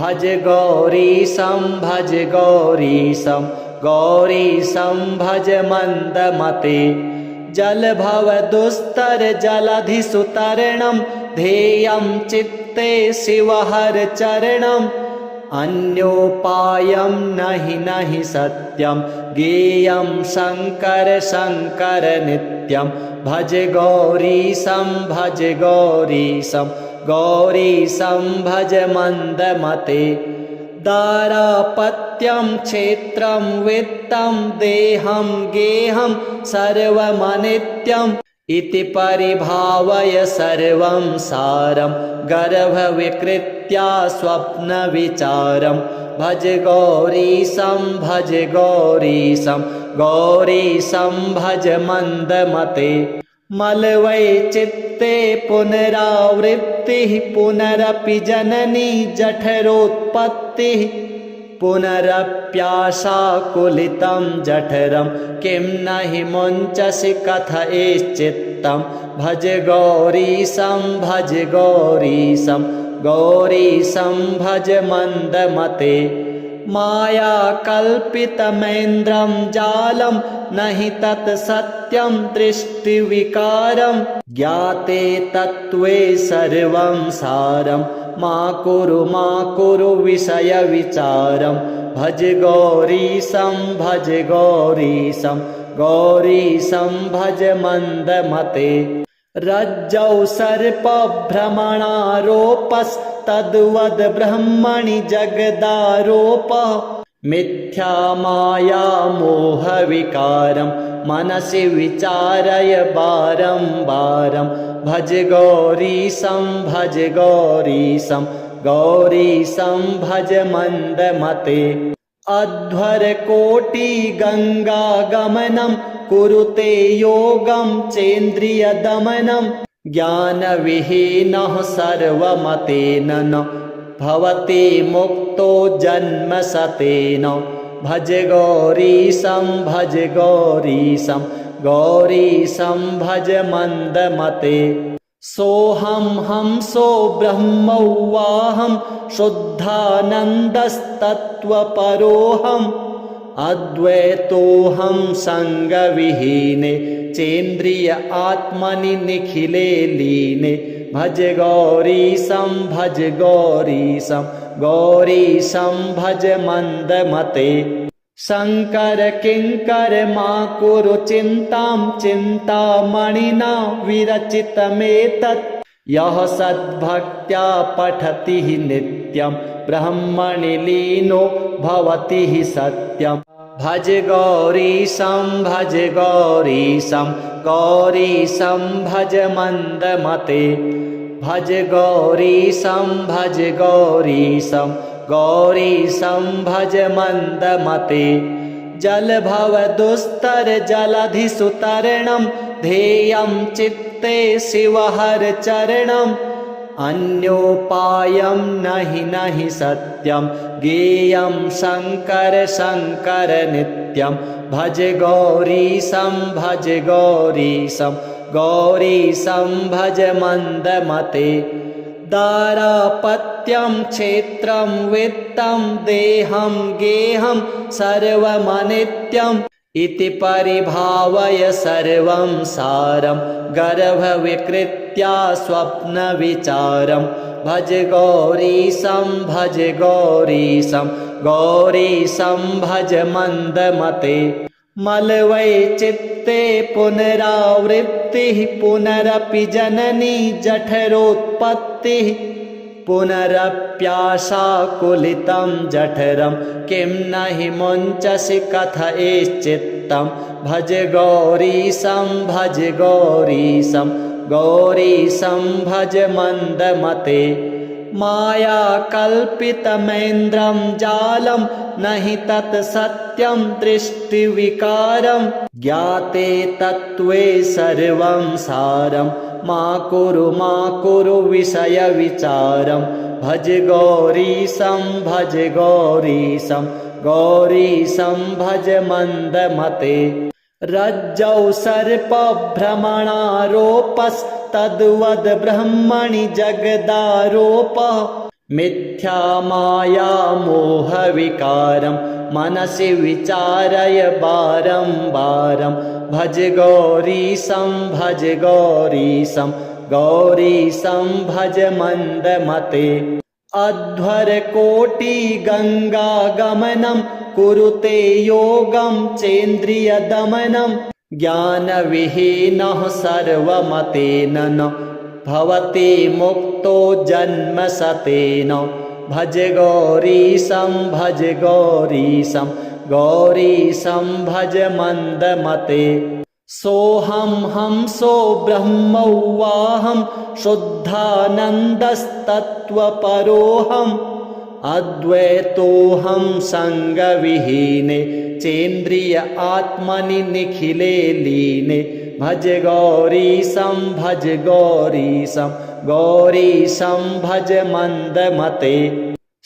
भज गौरीशं भज गौरीशं गौरीशं भज मन्दमते जलभव दुस्तर जलधिसुतरणं ध्येयं चित्ते शिवहर चरणम् अन्योपायं नहि नहि सत्यं ज्ञेयं शङ्कर शङ्कर नित्यं भज गौरीशं भज गौरीशं गौरीशं भज मन्दमते दारापत्यं क्षेत्रं वित्तं देहं गेहं सर्वमनित्यम् इति परिभावय सर्वं सारं गर्भविकृत्या स्वप्नविचारं भज गौरीशं भज गौरीशं गौरीशं भज मन्दमते मलवैचित्ते पुनरावृत्तिः पुनरपि जननी जठरोत्पत्तिः पुनरप्याशाकुलितं जठरं किं नहि मुञ्चसि कथयेश्चित्तं भज गौरीशं भज गौरीशं गौरीशं भज मन्दमते मायाकल्पितमेन्द्रं जालं नहि तत् सत्यं दृष्टिविकारं ज्ञाते तत्त्वे सर्वं सारं मा कुरु विषयविचारं भज गौरीशं भज गौरीशं गौरीशं भज मन्दमते रज्जौ सर्पभ्रमणारोपस्तद्वद् ब्रह्मणि जगदारोपः मिथ्या माया मोहविकारं मनसि विचारय बारं बारं भज गौरीशं गौरीशं भज मन्दमते अध्वरकोटि गङ्गागमनं कुरुते योगं चेन्द्रियदमनं ज्ञानविहीनः सर्वमतेन न भवति मुक्तो जन्मशतेन भज गौरीशं गौरीशं भज मन्दमते सोऽहं हंसो ब्रह्मौवाहं शुद्धानन्दस्तत्त्वपरोऽहम् अद्वैतोऽहं सङ्गविहीने चेन्द्रिय आत्मनि निखिले लीने भज गौरीशं भज मन्दमते शङ्कर किङ्कर मा कुरु चिन्तां चिन्तामणिना विरचितमेतत् यः सद्भक्त्या पठति नित्यं ब्रह्मणि लीनो भवति सत्यम् भज गौरीशं भज मन्दमते भज गौरीशं भज मन्दमते जलभवदुस्तर जलधिसुतरणं ध्येयं चित्ते शिवहर चरणम् अन्योपायं नहि सत्यं ज्ञेयं शङ्कर नित्यं भज गौरीशं भज मन्दमते दारापत्यं क्षेत्रं वित्तं देहं गेहं सर्वमनित्यम् इति परिभावय सर्वं सारं गर्भविकृत्या स्वप्नविचारं भज गौरीशं भज मन्दमते मलवैचित्ते पुनरावृत्तिः पुनरपि जननी जठरोत्पत्तिः पुनरप्याशाकुलितं जठरं किं नहि मुञ्चसि कथयेश्चित्तं भज गौरीशं भज मन्दमते मायाकल्पितमेन्द्रं जालं नहि तत् सत्यं दृष्टिविकारं ज्ञाते तत्त्वे सर्वं सारं मा कुरु विषयविचारं भज गौरीशं भज मन्दमते रज्जौ सर्पभ्रमणारोपस्तद्वद् ब्रह्मणि जगदारोपः मिथ्या माया मोहविकारं मनसि विचारय बारं बारं भज गौरीशं भज मन्दमते अध्वरकोटि गङ्गागमनं कुरुते योगं चेन्द्रियदमनं ज्ञानविहीनः सर्वमतेन न भवति मुक्तो जन्मशतेन भज गौरीशं भज मन्दमते सोऽहं हंसो ब्रह्मौवाहं शुद्धानन्दस्तत्त्वपरोऽहम् अद्वैतोऽहं सङ्गविहीने चेन्द्रिय आत्मनि निखिले लीने भज गौरीशं भज मन्दमते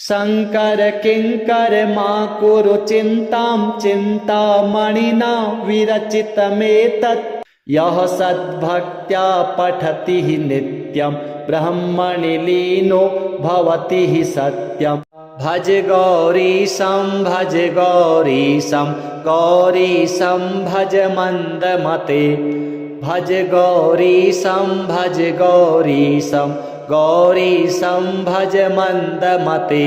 शङ्कर किङ्कर मा कुरु चिन्तां चिन्तामणिना विरचितमेतत् यः सद्भक्त्या पठति नित्यं ब्रह्मणि लीनो भवति सत्यम् भज गौरीशं भज मन्दमते भज गौरीशं भज मन्दमते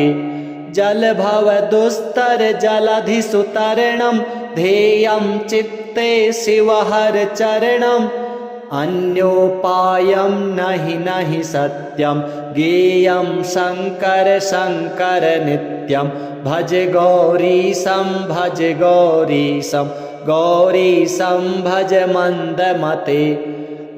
जलभवदुस्तर जलधिसुतरणं ध्येयं चित्ते शिवहर चरणम् अन्योपायं नहि सत्यं ज्ञेयं शङ्कर शङ्कर नित्यं भज गौरीशं गौरीशं भज मन्दमते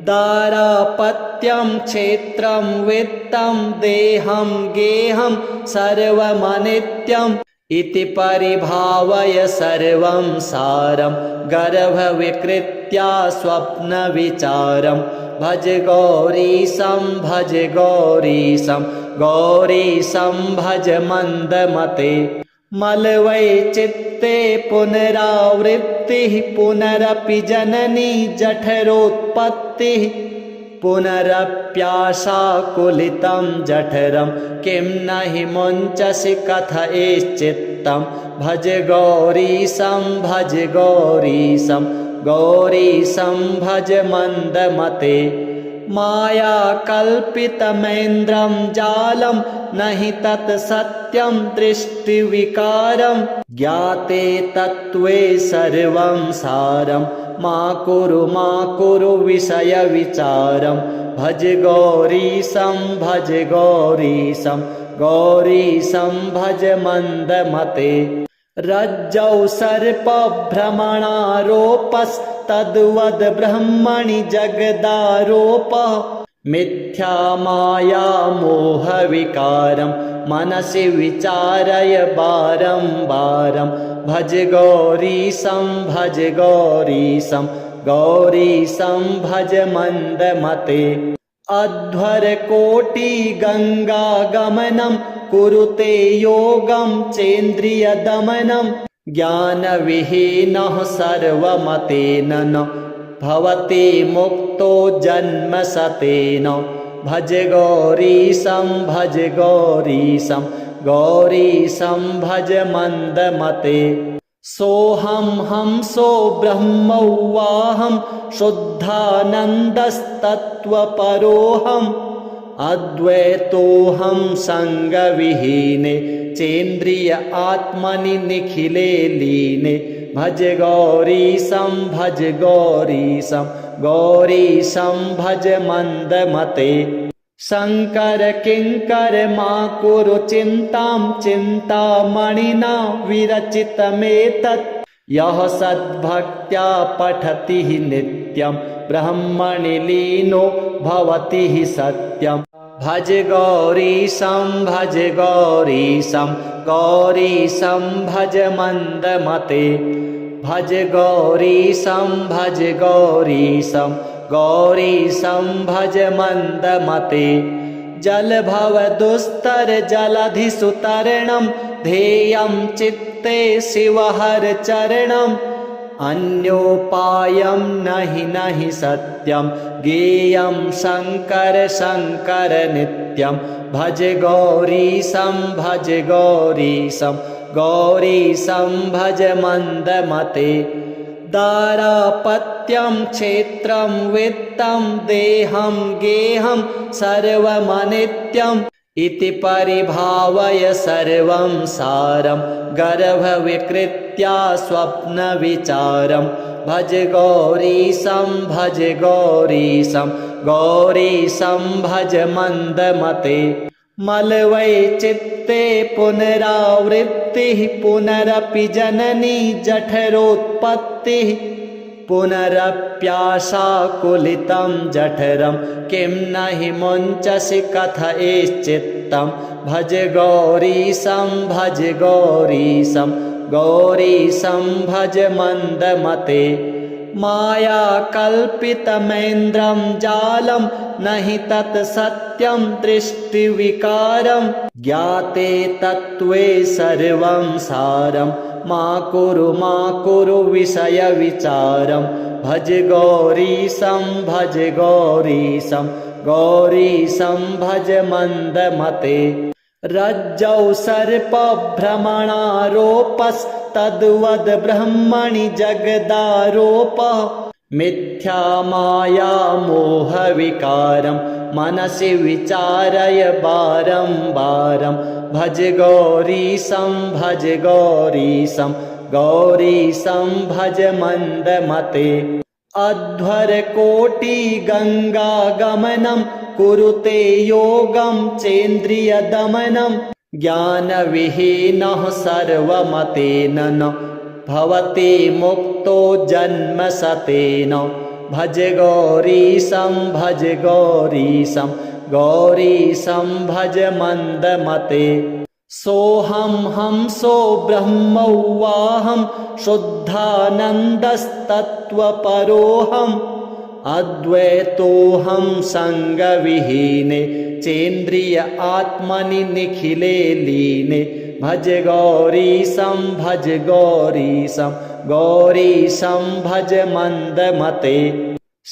दारापत्यं क्षेत्रं वित्तं देहं गेहं सर्वमनित्यम् इति परिभावय सर्वं सारं गर्भविकृत्या स्वप्नविचारं भज गौरीशं भज मन्दमते मलवैचित्ते पुनरावृत्तिः पुनरपि जननी जठरोत्पत्तिः पुनरप्याशाकुलितं जठरं किं नहि मुञ्चसि कथयेश्चित्तं भज गौरीशं भज मन्दमते मायाकल्पितमेन्द्रं जालं नहि तत् सत्यं दृष्टिविकारं ज्ञाते तत्त्वे सर्वं सारं मा कुरु विषयविचारं भज गौरीशं भज मन्दमते रज्जौ सर्पभ्रमणारोपस्तद्वद् ब्रह्मणि जगदारोपः मिथ्या माया मोहविकारं मनसि विचारय बारं बारं भज गौरीशं भज मन्दमते अध्वरकोटि गङ्गागमनं कुरुते योगं चेन्द्रियदमनं ज्ञानविहीनः सर्वमतेन न भवति मुक्तो जन्मशतेन भज गौरीशं भज मन्दमते सोऽहं हंसो ब्रह्मौवाहं शुद्धानन्दस्तत्त्वपरोऽहम् अद्वैतोऽहं सङ्गविहीने चेन्द्रिय आत्मनि निखिले लीने भज गौरीशं भज मन्दमते शङ्कर किङ्कर मा कुरु चिन्तां चिन्तामणिना विरचितमेतत् यः सद्भक्त्या पठति नित्यं ब्रह्मणि लीनो भवति सत्यं भज गौरीशं भज मन्दमते भज गौरीशं भज मन्दमते जलभवदुस्तर जलधिषु तरणं ध्येयं चित्ते शिवहर चरणम् अन्योपायं नहि सत्यं ज्ञेयं शङ्कर शङ्कर नित्यं भज गौरीशं भज मन्दमते दारापत्यं क्षेत्रं वित्तं देहं गेहं सर्वमनित्यम् इति परिभावय सर्वं सारं गर्भविकृत्या स्वप्नविचारं भज गौरीशं भज मन्दमते मलवैचित्ते पुनरावृत्तिः पुनरपि जननी जठरोत्पत्तिः पुनरप्याशाकुलितं जठरं किं नहि मुञ्चसि कथयेश्चित्तं भज गौरीशं भज मन्दमते मायाकल्पितमेन्द्रं जालं नहि तत् सत्यं दृष्टिविकारं ज्ञाते तत्त्वे सर्वं सारं मा कुरु विषयविचारं भज गौरीशं भज मन्दमते रज्जौ सर्पभ्रमणारोपस्तद्वद् ब्रह्मणि जगदारोपः मिथ्या माया मोहविकारं मनसि विचारय बारं बारं भज गौरीशं भज मन्दमते अध्वरकोटिगङ्गागमनं कुरुते योगं चेन्द्रियदमनं ज्ञानविहीनः सर्वमतेन न भवति मुक्तो जन्मशतेन भज गौरीशं भज गौरीशं गौरीशं भज मन्दमते सोऽहं हंसो ब्रह्मौवाहं शुद्धानन्दस्तत्त्वपरोऽहम् अद्वैतोऽहं सङ्गविहीने चेन्द्रिय आत्मनि निखिले लीने भज गौरीशं भज गौरीशं गौरीशं भज मन्दमते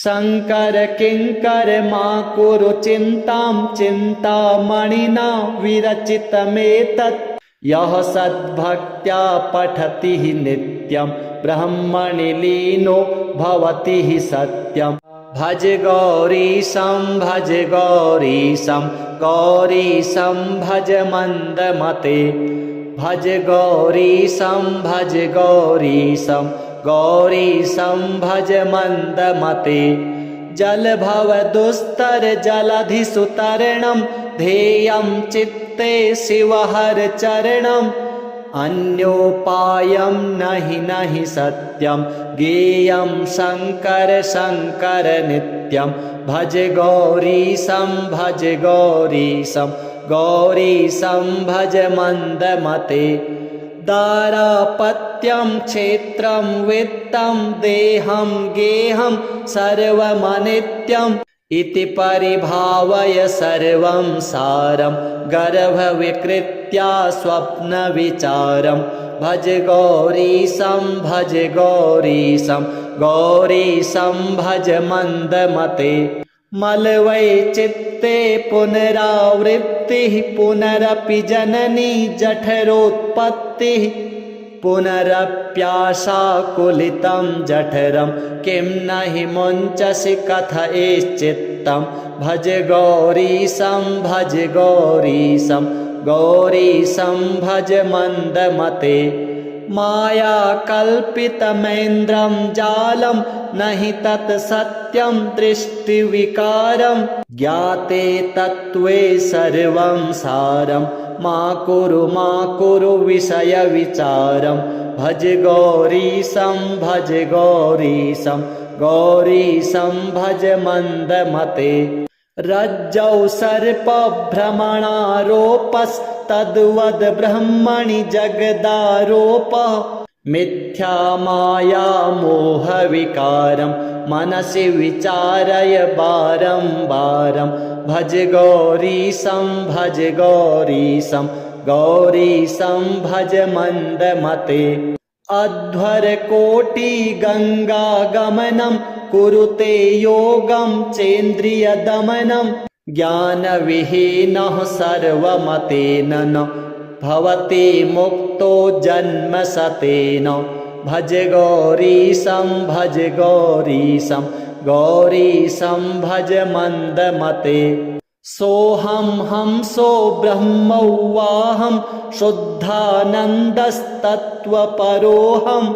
शङ्कर किङ्कर मा कुरु चिन्तां चिन्तामणिना विरचितमेतत् यः सद्भक्त्या पठति नित्यं ब्रह्मणि लीनो भवति सत्यं भज गौरीशं भज गौरीशं गौरीशं भज मन्दमते भज गौरीशं भज गौरीशं गौरीशं भज मन्दमते जलभव दुस्तर जलधिसुतरणं ध्येयं चित्ते शिवहर चरणम् अन्योपायं नहि सत्यं ज्ञेयं शङ्कर शङ्कर नित्यं भज गौरीशं भज गौरीशं गौरीशं भज मन्दमते दारापत्यं क्षेत्रं वित्तं देहं गेहं सर्वमनित्यम् इति परिभावय सर्वं सारं गर्भविकृत्या स्वप्नविचारं भज गौरीशं भज गौरीशं गौरीशं भज मन्दमते मलवैचित्ते पुनरावृत्तिः पुनरपि जननी जठरोत्पत्तिः पुनरप्याशाकुलितं जठरं किं नहि मुञ्चसि कथयेश्चित्तं भज गौरीशं भज गौरीशं गौरीशं भज मन्दमते मायाकल्पितमेन्द्रं जालं नहि तत् सत्यं दृष्टिविकारं ज्ञाते तत्त्वे सर्वं सारं मा कुरु विषयविचारं भज गौरीशं भज गौरीशं गौरीशं भज मन्दमते रज्जौ सर्पभ्रमणारोपस्तद्वद् ब्रह्मणि जगदारोपः मिथ्या माया मोहविकारं मनसि विचारय बारं बारं भज गौरीशं भज गौरीशं गौरीशं भज मन्दमते अध्वरकोटिगङ्गागमनं कुरुते योगं चेन्द्रियदमनं ज्ञानविहीनः सर्वमतेन न भवति मुक्तो जन्मशतेन भज गौरीशं भज गौरीशं गौरीशं भज मन्दमते सोऽहं हंसो ब्रह्मौवाहं शुद्धानन्दस्तत्त्वपरोऽहम्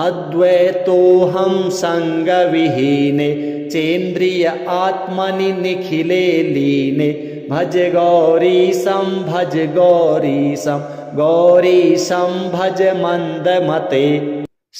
अद्वैतोऽहं सङ्गविहीने चेन्द्रिय आत्मनि निखिले लीने भज गौरीशं भज गौरीशं गौरीशं भज मन्दमते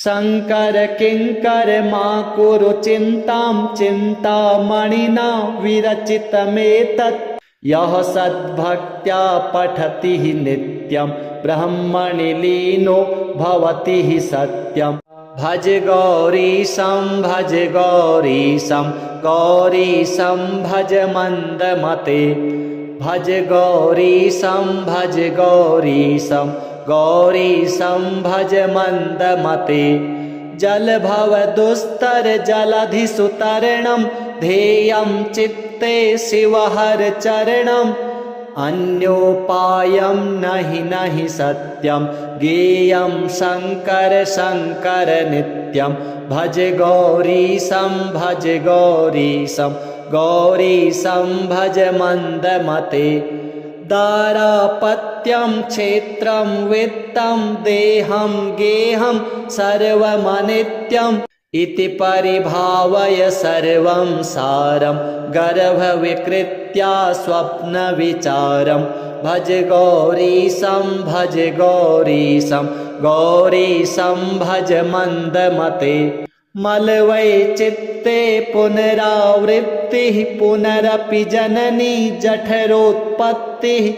शङ्कर किङ्कर मा कुरु चिन्तां चिन्तामणिना विरचितमेतत् यः सद्भक्त्या पठति नित्यं ब्रह्मणि लीनो भवति सत्यं भज गौरीशं भज गौरीशं गौरीशं भज मन्दमते भज गौरीशं भज गौरीशं गौरीशं भज मन्दमते जलभव दुस्तर जलधिसुतरणं ध्येयं चित्ते शिवहर चरणम् अन्योपायं नहि सत्यं ज्ञेयं शङ्कर शङ्कर नित्यं भज गौरीशं भज गौरीशं गौरीशं भज मन्दमते दारापत्यं क्षेत्रं वित्तं देहं गेहं सर्वमनित्यम् इति परिभावय सर्वं सारं गर्भविकृत्या स्वप्नविचारं भज गौरीशं भज गौरीशं गौरीशं भज मन्दमते मलवैचित्ते पुनरावृत्तिः पुनरपि जननी जठरोत्पत्तिः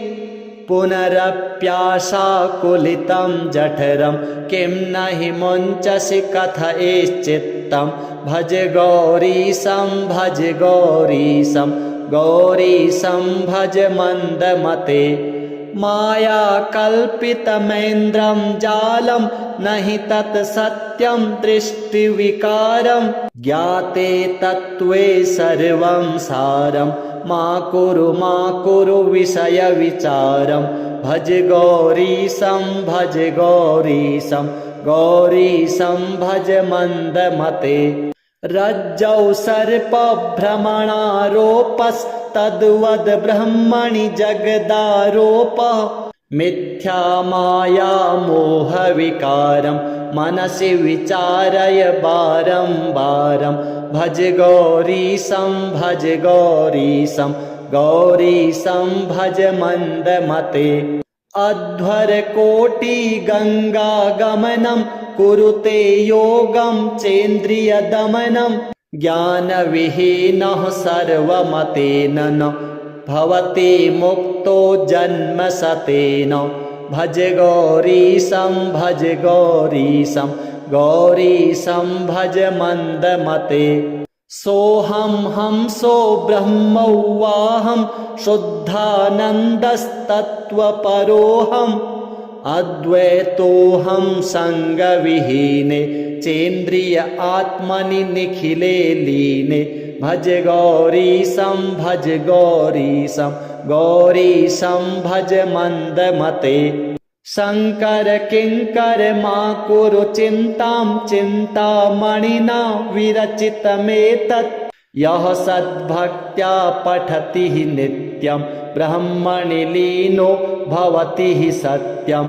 पुनरप्याशाकुलितं जठरं किं न हि मुञ्चसि कथयेश्चित्तं भज गौरीशं भज गौरीशं गौरीशं भज मन्दमते मायाकल्पितमेन्द्रं जालं न हि तत् सत्यं दृष्टिविकारं ज्ञाते तत्त्वे सर्वं सारं मा कुरु विषयविचारं भज गौरीशं भज गौरीशं गौरीशं भज मन्दमते रज्जौ सर्पभ्रमणारोपस्तद्वद् ब्रह्मणि जगदारोपः मिथ्या माया मोहविकारं मनसि विचारय बारं बारं भज गौरीशं भज गौरीशं गौरीशं भज मन्दमते अध्वरकोटिगङ्गागमनं कुरुते योगं चेन्द्रियदमनं ज्ञानविहीनः सर्वमतेन न भवति मुक्तो जन्मशतेन भज गौरीशं भज गौरीशं गौरीशं भज मन्दमते सोऽहं हंसो ब्रह्मौवाहं शुद्धानन्दस्तत्त्वपरोऽहम् अद्वैतोऽहं सङ्गविहीने चेन्द्रिय आत्मनि निखिले लीने भज गौरीशं भज गौरीशं गौरीशं भज मन्दमते शङ्कर किङ्कर मा कुरु चिन्तां चिन्तामणिना विरचितमेतत् यः सद्भक्त्या पठति नित्यं ब्रह्मणि लीनो भवति सत्यम्